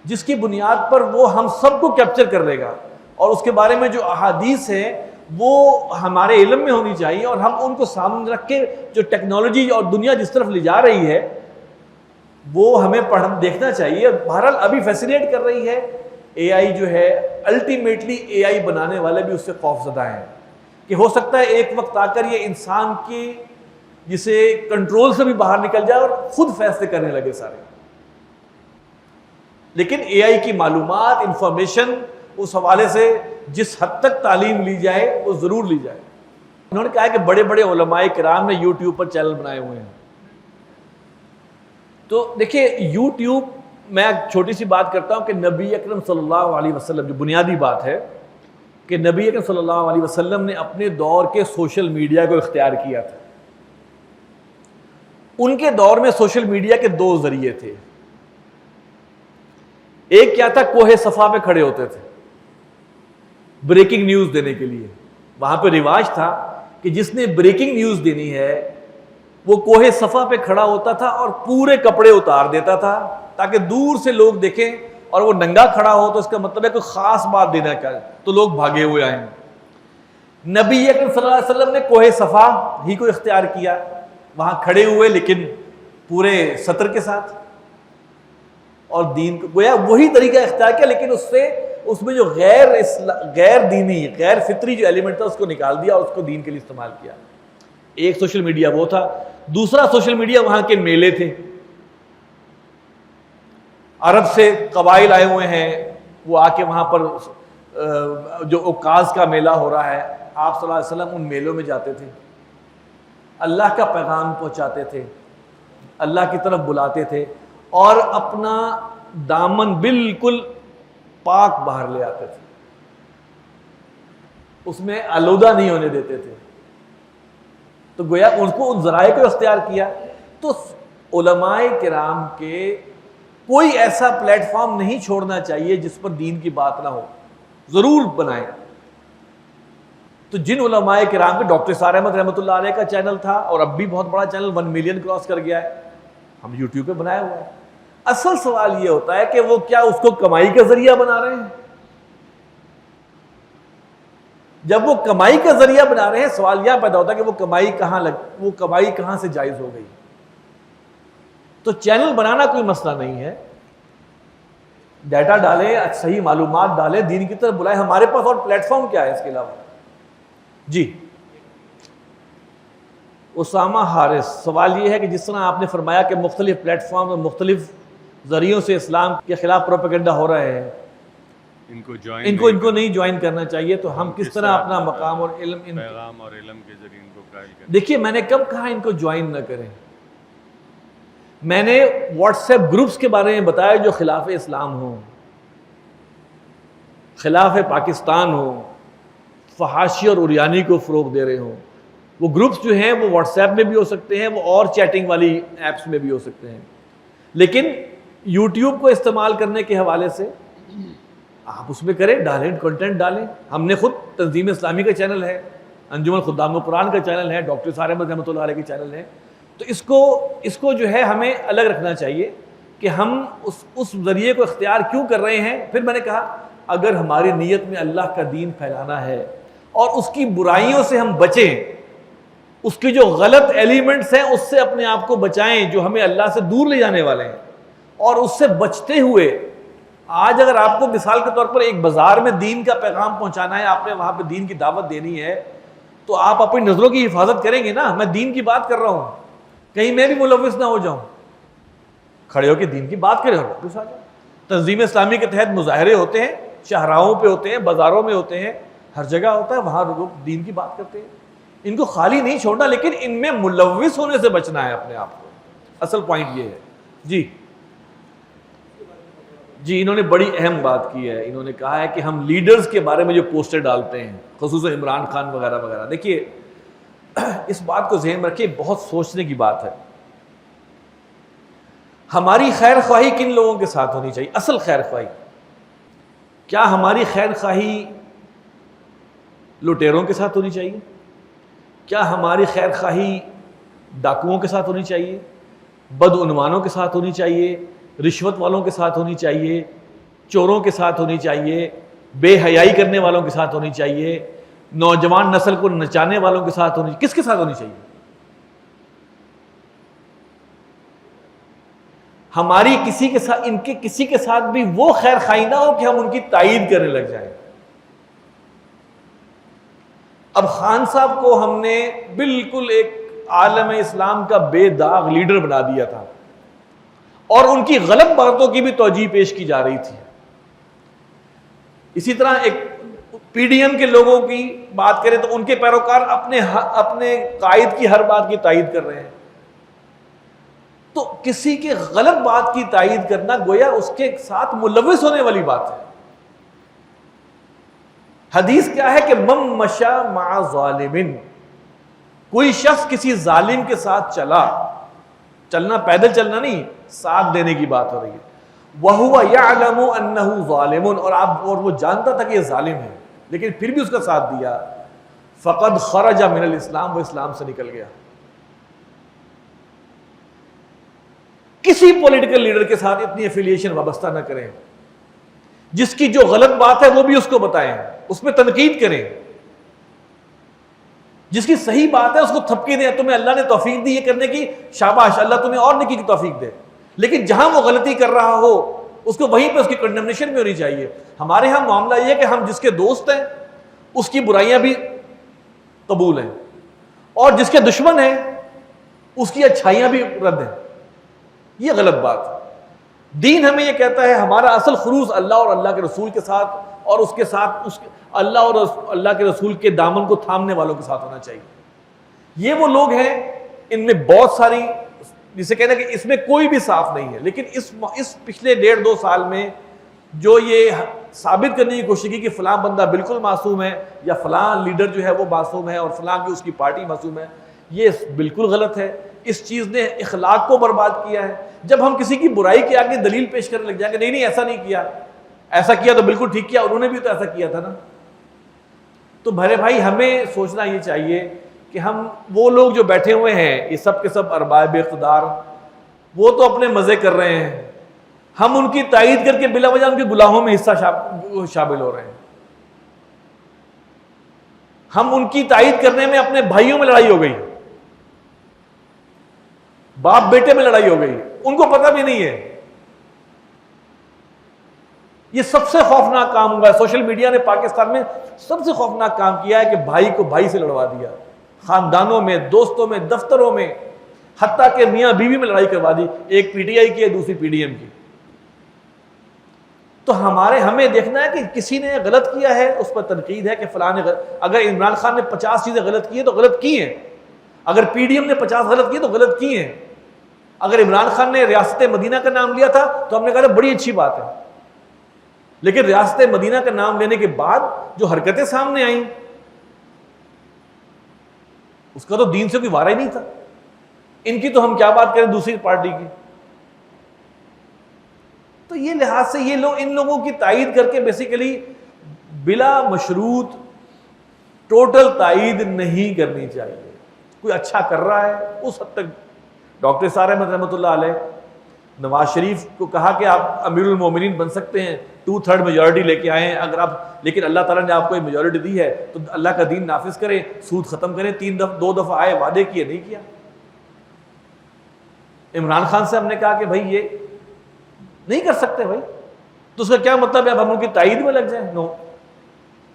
S1: جس کی بنیاد پر وہ ہم سب کو کیپچر کر لے گا. اور اس کے بارے میں جو احادیث ہیں وہ ہمارے علم میں ہونی چاہیے، اور ہم ان کو سامنے رکھ کے جو ٹیکنالوجی اور دنیا جس طرف لے جا رہی ہے وہ ہمیں دیکھنا چاہیے. بہرحال ابھی فیسینیٹ کر رہی ہے اے آئی جو ہے. الٹیمیٹلی اے آئی بنانے والے بھی اس سے خوف زدہ ہیں کہ ہو سکتا ہے ایک وقت آ کر یہ انسان کی جسے کنٹرول سے بھی باہر نکل جائے اور خود فیصلے کرنے لگے سارے. لیکن اے آئی کی معلومات، انفارمیشن، اس حوالے سے جس حد تک تعلیم لی جائے وہ ضرور لی جائے. انہوں نے کہا کہ بڑے بڑے علماء کرام نے یوٹیوب پر چینل بنائے ہوئے ہیں. تو دیکھیے یوٹیوب، میں ایک چھوٹی سی بات کرتا ہوں کہ نبی اکرم صلی اللہ علیہ وسلم، جو بنیادی بات ہے کہ نبی اکرم صلی اللہ علیہ وسلم نے اپنے دور کے سوشل میڈیا کو اختیار کیا تھا. ان کے دور میں سوشل میڈیا کے دو ذریعے تھے. ایک کیا تھا, کوہ صفا پہ کھڑے ہوتے تھے بریکنگ نیوز دینے کے لیے. وہاں پہ رواج تھا کہ جس نے بریکنگ نیوز دینی ہے وہ کوہ صفا پہ کھڑا ہوتا تھا اور پورے کپڑے اتار دیتا تھا تاکہ دور سے لوگ دیکھیں, اور وہ ننگا کھڑا ہو تو اس کا مطلب ہے کوئی خاص بات دینا کا تو لوگ بھاگے ہوئے آئیں. نبی اکرم صلی اللہ علیہ وسلم نے کوہ صفا ہی کو اختیار کیا, وہاں کھڑے ہوئے لیکن پورے سطر کے ساتھ, اور دین کو گویا وہی طریقہ اختیار کیا, لیکن اس میں جو غیر دینی غیر فطری جو ایلیمنٹ تھا اس کو نکال دیا اور اس کو دین کے لیے استعمال کیا. ایک سوشل میڈیا وہ تھا. دوسرا سوشل میڈیا وہاں کے میلے تھے. عرب سے قبائل آئے ہوئے ہیں, وہ آ کے وہاں پر جو عکاظ کا میلہ ہو رہا ہے, آپ صلی اللہ علیہ وسلم ان میلوں میں جاتے تھے, اللہ کا پیغام پہنچاتے تھے, اللہ کی طرف بلاتے تھے, اور اپنا دامن بالکل پاک باہر لے آتے تھے, اس میں آلودہ نہیں ہونے دیتے تھے. تو گویا ان کو ان ذرائع کو اختیار کیا. تو علماء کرام کے کوئی ایسا پلیٹ فارم نہیں چھوڑنا چاہیے جس پر دین کی بات نہ ہو, ضرور بنائیں. تو جن علماء کرام کے, ڈاکٹر سار احمد رحمۃ اللہ علیہ کا چینل تھا اور اب بھی بہت بڑا چینل 1 ملین کراس کر گیا ہے, ہم یوٹیوب پہ بنایا ہوا ہے. اصل سوال یہ ہوتا ہے کہ وہ کیا اس کو کمائی کا ذریعہ بنا رہے ہیں؟ جب وہ کمائی کا ذریعہ بنا رہے ہیں, سوال یہ پیدا ہوتا ہے کہ وہ کمائی کہاں سے جائز ہو گئی. تو چینل بنانا کوئی مسئلہ نہیں ہے, ڈیٹا ڈالیں, صحیح معلومات ڈالیں, دین کی طرف بلائیں. ہمارے پاس اور پلیٹ فارم کیا ہے اس کے علاوہ؟ جی اسامہ حارث, سوال یہ ہے کہ جس طرح آپ نے فرمایا کہ مختلف پلیٹ فارم اور مختلف ذریعوں سے اسلام کے خلاف پروپیگنڈا ہو رہا ہے, ان کو نہیں جوائن کرنا چاہیے, تو ہم کس طرح اپنا مقام اور علم
S2: پیغام اور علم کے ذریعے ان کو قائل کریں؟
S1: دیکھیے, میں نے کب کہا ان کو جوائن نہ کریں؟ میں نے واٹس ایپ گروپس کے بارے میں بتایا جو خلاف اسلام ہوں, خلاف پاکستان ہوں, فحاشی اور عریانی کو فروغ دے رہے ہوں. وہ گروپس جو ہیں وہ واٹس ایپ میں بھی ہو سکتے ہیں, وہ اور چیٹنگ والی ایپس میں بھی ہو سکتے ہیں, لیکن یوٹیوب کو استعمال کرنے کے حوالے سے آپ اس میں کریں, ڈالیں, کنٹینٹ ڈالیں. ہم نے خود تنظیم اسلامی کا چینل ہے, انجمن خدام قرآن کا چینل ہے, ڈاکٹر سار احمد رحمۃ اللہ علیہ کے چینل ہے. تو اس کو جو ہے ہمیں الگ رکھنا چاہیے کہ ہم اس ذریعے کو اختیار کیوں کر رہے ہیں. پھر میں نے کہا اگر ہماری نیت میں اللہ کا دین پھیلانا ہے اور اس کی برائیوں سے ہم بچیں, اس کے جو غلط ایلیمنٹس ہیں اس سے اپنے آپ کو بچائیں جو ہمیں اللہ سے دور لے جانے والے ہیں, اور اس سے بچتے ہوئے آج اگر آپ کو مثال کے طور پر ایک بازار میں دین کا پیغام پہنچانا ہے, آپ نے وہاں پہ دین کی دعوت دینی ہے, تو آپ اپنی نظروں کی حفاظت کریں گے نا. میں دین کی بات کر رہا ہوں, کہیں میں بھی ملوث نہ ہو جاؤں. کھڑے ہو کے دین کی بات کریں اور واپس آ جاؤ. تنظیم اسلامی کے تحت مظاہرے ہوتے ہیں, شاہراہوں پہ ہوتے ہیں, بازاروں میں ہوتے ہیں, ہر جگہ ہوتا ہے, وہاں لوگ دین کی بات کرتے ہیں. ان کو خالی نہیں چھوڑنا, لیکن ان میں ملوث ہونے سے بچنا ہے اپنے آپ کو. اصل پوائنٹ یہ ہے. جی انہوں نے بڑی اہم بات کی ہے. انہوں نے کہا ہے کہ ہم لیڈرز کے بارے میں جو پوسٹر ڈالتے ہیں, خصوصاً عمران خان وغیرہ وغیرہ, دیکھیے اس بات کو ذہن میں رکھیے, بہت سوچنے کی بات ہے. ہماری خیر خواہی کن لوگوں کے ساتھ ہونی چاہیے؟ اصل خیر خواہی کیا ہماری خیر خواہی لٹیروں کے ساتھ ہونی چاہیے؟ کیا ہماری خیر خواہی ڈاکوؤں کے ساتھ ہونی چاہیے, بدعنوانوں کے ساتھ ہونی چاہیے, رشوت والوں کے ساتھ ہونی چاہیے, چوروں کے ساتھ ہونی چاہیے, بے حیائی کرنے والوں کے ساتھ ہونی چاہیے, نوجوان نسل کو نچانے والوں کے ساتھ ہونی, کس کے ساتھ ہونی چاہیے؟ ہماری کسی کے ساتھ, ان کے کسی کے ساتھ بھی وہ خیر خواہی نہ ہو کہ ہم ان کی تائید کرنے لگ جائیں. اب خان صاحب کو ہم نے بالکل ایک عالم اسلام کا بے داغ لیڈر بنا دیا تھا, اور ان کی غلط باتوں کی بھی توجیہ پیش کی جا رہی تھی. اسی طرح ایک پی ڈی ایم کے لوگوں کی بات کریں تو ان کے پیروکار اپنے قائد کی ہر بات کی تائید کر رہے ہیں. تو کسی کے غلط بات کی تائید کرنا گویا اس کے ساتھ ملوث ہونے والی بات ہے. حدیث کیا ہے کہ من مشا مع ظالم, کوئی شخص کسی ظالم کے ساتھ چلا چلنا پیدل چلنا نہیں، ساتھ دینے کی بات ہو رہی ہے. وَهُوَ يَعْلَمُ أَنَّهُ ظَالِمٌ، اور وہ جانتا تھا کہ یہ ظالم ہے لیکن پھر بھی اس کا ساتھ دیا. فَقَدْ خَرَجَ مِنَ الْإِسْلَام، وہ اسلام سے نکل گیا. کسی پولیٹیکل لیڈر کے ساتھ اتنی ایفیلیشن وابستہ نہ کریں. جس کی جو غلط بات ہے وہ بھی اس کو بتائیں، اس پہ تنقید کریں. جس کی صحیح بات ہے اس کو تھپکی دیں، تمہیں اللہ نے توفیق دی یہ کرنے کی، شاباش، اللہ تمہیں اور نیکی کی توفیق دے. لیکن جہاں وہ غلطی کر رہا ہو اس کو وہیں پہ اس کی کنڈمنیشن بھی ہونی چاہیے. ہمارے ہاں معاملہ یہ ہے کہ ہم جس کے دوست ہیں اس کی برائیاں بھی قبول ہیں، اور جس کے دشمن ہیں اس کی اچھائیاں بھی رد ہیں. یہ غلط بات ہے. دین ہمیں یہ کہتا ہے ہمارا اصل خلوص اللہ اور اللہ کے رسول کے ساتھ، اور اس کے ساتھ اللہ اور اللہ کے رسول کے دامن کو تھامنے والوں کے ساتھ ہونا چاہیے. یہ وہ لوگ ہیں، ان میں بہت ساری، جسے کہنا کہ اس میں کوئی بھی صاف نہیں ہے، لیکن اس پچھلے 1.5-2 سال میں جو یہ ثابت کرنے کی کوشش کی کہ فلاں بندہ بالکل معصوم ہے یا فلاں لیڈر جو ہے وہ معصوم ہے اور فلاں کی اس کی پارٹی معصوم ہے، یہ بالکل غلط ہے. اس چیز نے اخلاق کو برباد کیا ہے. جب ہم کسی کی برائی کے آگے دلیل پیش کرنے لگ جائیں کہ نہیں ایسا نہیں کیا، ایسا کیا تو بالکل ٹھیک کیا، انہوں نے بھی تو ایسا کیا تھا نا. تو بھرے بھائی ہمیں سوچنا یہ چاہیے کہ ہم وہ لوگ جو بیٹھے ہوئے ہیں یہ سب کے سب ارباب اقتدار، وہ تو اپنے مزے کر رہے ہیں، ہم ان کی تائید کر کے بلا وجہ ان کے گناہوں میں حصہ شامل ہو رہے ہیں. ہم ان کی تائید کرنے میں اپنے بھائیوں میں لڑائی ہو گئی، باپ بیٹے میں لڑائی ہو گئی، ان کو پتہ بھی نہیں ہے. یہ سب سے خوفناک کام ہوا ہے. سوشل میڈیا نے پاکستان میں سب سے خوفناک کام کیا ہے کہ بھائی کو بھائی سے لڑوا دیا، خاندانوں میں، دوستوں میں، دفتروں میں، حتیٰ کہ میاں بیوی میں لڑائی کروا دی. ایک پی ٹی آئی کی ہے، دوسری پی ڈی ایم کی. تو ہمیں دیکھنا ہے کہ کسی نے غلط کیا ہے اس پر تنقید ہے کہ فلاں نے اگر عمران خان نے 50 چیزیں غلط کی ہیں تو غلط کی ہیں، اگر پی ڈی ایم نے 50 غلط کی تو غلط کی ہیں. اگر عمران خان نے ریاست مدینہ کا نام لیا تھا تو ہم نے کہا بڑی اچھی بات ہے، لیکن ریاست مدینہ کا نام لینے کے بعد جو حرکتیں سامنے آئیں اس کا تو دین سے کوئی وارہ ہی نہیں تھا. ان کی تو ہم کیا بات کریں دوسری پارٹی کی. تو یہ لحاظ سے یہ لوگ ان لوگوں کی تائید کر کے بیسیکلی بلا مشروط ٹوٹل تائید نہیں کرنی چاہیے. کوئی اچھا کر رہا ہے اس حد تک. ڈاکٹر سار احمد رحمۃ اللہ علیہ نواز شریف کو کہا کہ آپ امیر المومنین بن سکتے ہیں، 2/3 میجورٹی لے کے آئے ہیں اگر آپ، لیکن اللہ تعالیٰ نے آپ کو میجورٹی دی ہے تو اللہ کا دین نافذ کریں، سود ختم کریں. 2 دفعہ آئے، وعدے کیے، نہیں کیا. عمران خان سے ہم نے کہا کہ بھائی یہ نہیں کر سکتے بھائی، تو اس کا کیا مطلب ہے اب ہم ان کی تائید میں لگ جائیں؟ نو.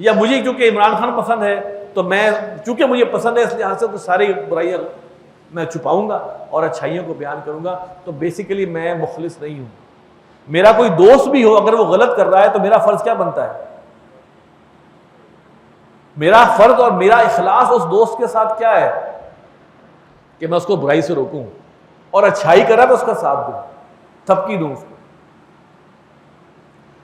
S1: یا مجھے کیونکہ عمران خان پسند ہے تو میں، چونکہ مجھے پسند ہے اس لحاظ سے تو ساری برائیاں میں چھپاؤں گا اور اچھائیوں کو بیان کروں گا. تو بیسیکلی میں مخلص نہیں ہوں. میرا کوئی دوست بھی ہو اگر وہ غلط کر رہا ہے تو میرا فرض کیا بنتا ہے؟ میرا فرض اور میرا اخلاص اس دوست کے ساتھ کیا ہے کہ میں اس کو برائی سے روکوں، اور اچھائی کرا تو اس کا ساتھ دوں، تھپکی دوں اس کو.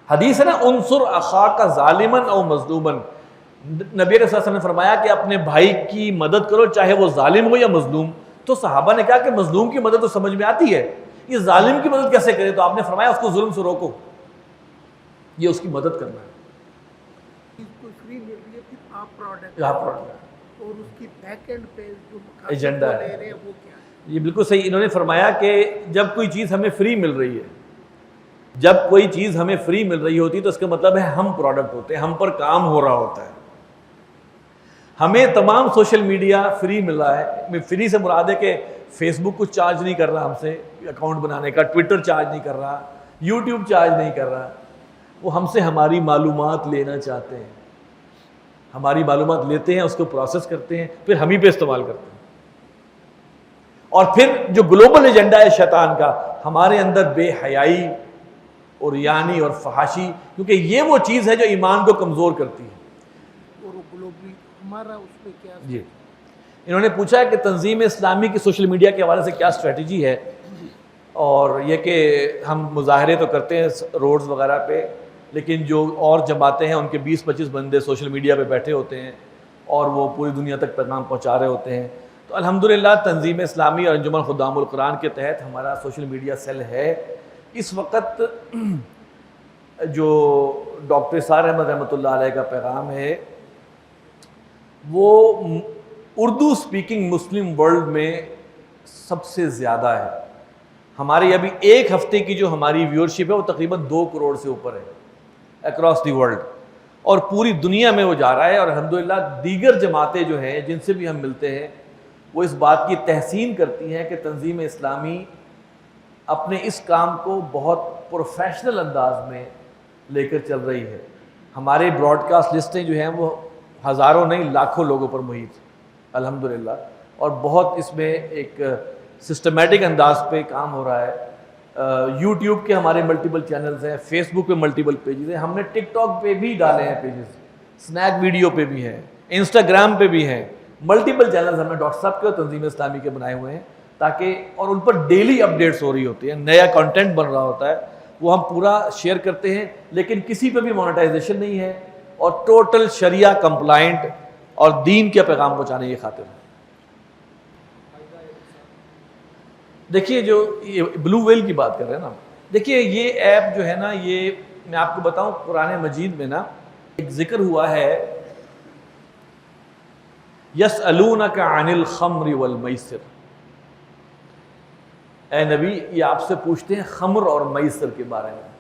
S1: حدیث ہے نا، انصر اخاک ظالما او مظلوما. نبی علیہ السلام نے فرمایا کہ اپنے بھائی کی مدد کرو چاہے وہ ظالم ہو یا مظلوم. تو صحابہ نے کہا کہ مظلوم کی مدد تو سمجھ میں آتی ہے، یہ ظالم کی مدد کیسے کرے؟ تو آپ نے فرمایا اس کو ظلم سے روکو، یہ اس کی مدد کرنا ہے.
S3: اور اس کی بیک اینڈ پہ جو
S1: ایجنڈا ہے وہ کیا ہے؟ یہ بالکل صحیح. انہوں نے فرمایا کہ جب کوئی چیز ہمیں فری مل رہی ہے، جب کوئی چیز ہمیں فری مل رہی ہوتی تو اس کا مطلب ہے ہم پروڈکٹ ہوتے ہیں، ہم پر کام ہو رہا ہوتا ہے. ہمیں تمام سوشل میڈیا فری مل رہا ہے. فری سے مراد ہے کہ فیس بک کچھ چارج نہیں کر رہا ہم سے اکاؤنٹ بنانے کا، ٹویٹر چارج نہیں کر رہا، یوٹیوب چارج نہیں کر رہا. وہ ہم سے ہماری معلومات لینا چاہتے ہیں. ہماری معلومات لیتے ہیں، اس کو پروسیس کرتے ہیں، پھر ہم ہی پہ استعمال کرتے ہیں. اور پھر جو گلوبل ایجنڈا ہے شیطان کا، ہمارے اندر بے حیائی اور یعنی اور فحاشی، کیونکہ یہ وہ چیز ہے جو ایمان کو کمزور کرتی ہے.
S3: اور گلوبلی ہمارا اس پہ کیا؟
S1: جی انہوں نے پوچھا ہے کہ تنظیم اسلامی کی سوشل میڈیا کے حوالے سے کیا اسٹریٹجی ہے. اور یہ کہ ہم مظاہرے تو کرتے ہیں روڈز وغیرہ پہ، لیکن جو اور جماعتیں ہیں ان کے 20-25 بندے سوشل میڈیا پہ بیٹھے ہوتے ہیں اور وہ پوری دنیا تک پیغام پہنچا رہے ہوتے ہیں. تو الحمدللہ تنظیم اسلامی اور انجمن خدام القرآن کے تحت ہمارا سوشل میڈیا سیل ہے. اس وقت جو ڈاکٹر اسرار احمد رحمۃ اللہ علیہ کا پیغام ہے وہ اردو سپیکنگ مسلم ورلڈ میں سب سے زیادہ ہے. ہماری ابھی ایک ہفتے کی جو ہماری ویورشپ ہے وہ تقریباً 2 کروڑ سے اوپر ہے اکراس دی ورلڈ, اور پوری دنیا میں وہ جا رہا ہے. اور الحمدللہ دیگر جماعتیں جو ہیں جن سے بھی ہم ملتے ہیں وہ اس بات کی تحسین کرتی ہیں کہ تنظیم اسلامی اپنے اس کام کو بہت پروفیشنل انداز میں لے کر چل رہی ہے. ہمارے براڈ کاسٹ لسٹیں جو ہیں وہ ہزاروں نہیں لاکھوں لوگوں پر محیط الحمدللہ, اور بہت اس میں ایک سسٹمیٹک انداز پہ کام ہو رہا ہے. یوٹیوب کے ہمارے ملٹیپل چینلز ہیں, فیس بک پہ ملٹیپل پیجز ہیں, ہم نے ٹک ٹاک پہ بھی ڈالے ہیں پیجز, سنیک ویڈیو پہ بھی ہیں, انسٹاگرام پہ بھی ہیں, ملٹیپل چینلز ہم نے ڈاکٹر صاحب کے اور تنظیم اسلامی کے بنائے ہوئے ہیں تاکہ, اور ان پر ڈیلی اپڈیٹس ہو رہی ہوتی ہیں, نیا کنٹینٹ بن رہا ہوتا ہے, وہ ہم پورا شیئر کرتے ہیں, لیکن کسی پہ بھی مونیٹائزیشن نہیں ہے, اور ٹوٹل شریعہ کمپلائنٹ اور دین کے پیغام پہنچانے کی خاطر ہے. دیکھیے جو یہ بلو ویل کی بات کر رہے ہیں نا, دیکھیے یہ ایپ جو ہے نا, یہ میں آپ کو بتاؤں قرآن مجید میں نا ایک ذکر ہوا ہے, یسألونک عن الخمر والمیسر, اے نبی یہ آپ سے پوچھتے ہیں خمر اور میسر کے بارے میں.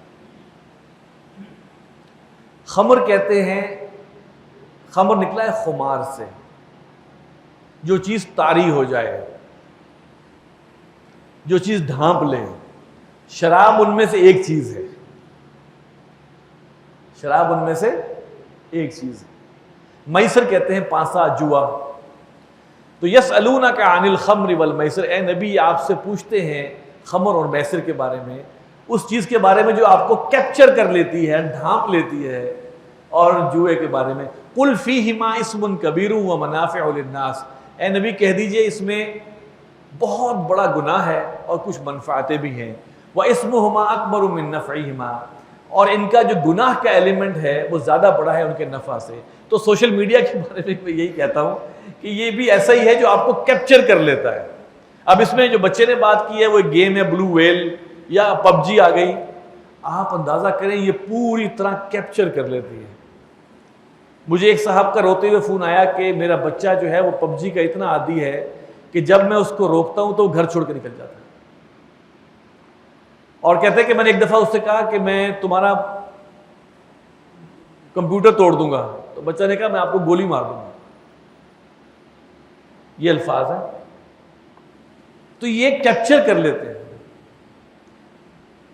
S1: خمر کہتے ہیں, خمر نکلا ہے خمار سے, جو چیز طاری ہو جائے, جو چیز ڈھانپ لے. شراب ان میں سے ایک چیز ہے, شراب ان میں سے ایک چیز ہے. میسر کہتے ہیں پانسا, جوا. تو یسألونک عن الخمر والمیسر, اے نبی آپ سے پوچھتے ہیں خمر اور میسر کے بارے میں, اس چیز کے بارے میں جو آپ کو کیپچر کر لیتی ہے, ڈھانپ لیتی ہے, اور جوئے کے بارے میں. قل فیہما اسم کبیر ومنافع للناس, اے نبی کہہ دیجئے اس میں بہت بڑا گناہ ہے اور کچھ منفعتیں بھی ہیں. وَإِسْمُهُمَا أَكْبَرُ مِن نَّفْعِهِمَا, اور ان کا جو گناہ کا ایلیمنٹ ہے وہ زیادہ بڑا ہے ان کے نفع سے. تو سوشل میڈیا کے بارے میں یہی کہتا ہوں کہ یہ بھی ایسا ہی ہے جو آپ کو کیپچر کر لیتا ہے. اب اس میں جو بچے نے بات کی ہے وہ ایک گیم ہے بلو ویل یا پب جی آ گئی, آپ اندازہ کریں یہ پوری طرح کیپچر کر لیتی ہے. مجھے ایک صاحب کا روتے ہوئے فون آیا کہ میرا بچہ جو ہے وہ پب جی کا اتنا عادی ہے کہ جب میں اس کو روکتا ہوں تو وہ گھر چھوڑ کے نکل جاتا ہے, اور کہتے ہیں کہ میں نے ایک دفعہ اس سے کہا کہ میں تمہارا کمپیوٹر توڑ دوں گا, تو بچہ نے کہا میں آپ کو گولی مار دوں گا. یہ الفاظ ہیں. تو یہ کیپچر کر لیتے ہیں.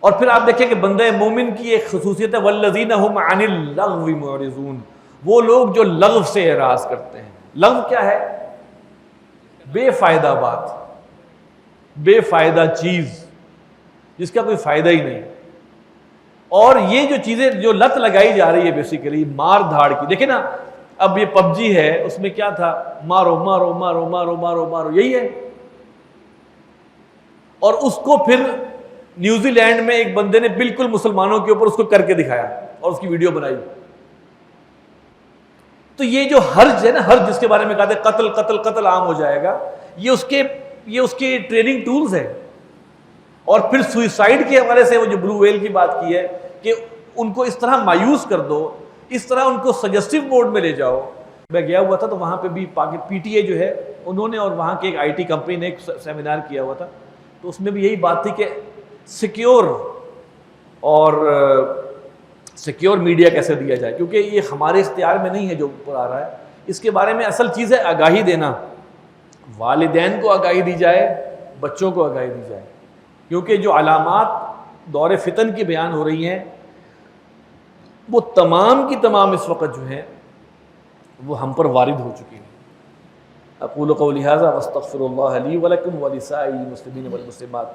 S1: اور پھر آپ دیکھیں کہ بندہ مومن کی ایک خصوصیت ہے, والذین هم عن اللغو معرضون, وہ لوگ جو لغو سے اعراض کرتے ہیں. لغو کیا ہے؟ بے فائدہ بات, بے فائدہ چیز جس کا کوئی فائدہ ہی نہیں. اور یہ جو چیزیں جو لت لگائی جا رہی ہے بیسیکلی مار دھاڑ کی, دیکھیں نا اب یہ پب جی ہے, اس میں کیا تھا, مارو مارو مارو مارو مارو مارو, یہی ہے. اور اس کو پھر نیوزی لینڈ میں ایک بندے نے بالکل مسلمانوں کے اوپر اس کو کر کے دکھایا اور اس کی ویڈیو بنائی. تو یہ جو حرج ہے نا, حرج جس کے بارے میں کہتے ہیں قتل قتل قتل عام ہو جائے گا, یہ اس کے ٹریننگ ٹولز ہیں. اور پھر سوئسائڈ کے حوالے سے وہ جو بلو ویل کی بات کی ہے کہ ان کو اس طرح مایوس کر دو, اس طرح ان کو سجسٹیو موڈ میں لے جاؤ. میں گیا ہوا تھا تو وہاں پہ بھی پی ٹی اے جو ہے انہوں نے اور وہاں کے ایک آئی ٹی کمپنی نے ایک سیمینار کیا ہوا تھا, تو اس میں بھی یہی بات تھی کہ سیکیور اور سیکیور میڈیا کیسے دیا جائے, کیونکہ یہ ہمارے اختیار میں نہیں ہے جو اوپر آ رہا ہے. اس کے بارے میں اصل چیز ہے آگاہی دینا, والدین کو آگاہی دی جائے, بچوں کو آگاہی دی جائے, کیونکہ جو علامات دور فتن کی بیان ہو رہی ہیں وہ تمام کی تمام اس وقت جو ہیں وہ ہم پر وارد ہو چکی ہیں. اقول قولی ھذا واستغفر اللہ لی ولکم ولسائر المسلمین والمسلمات.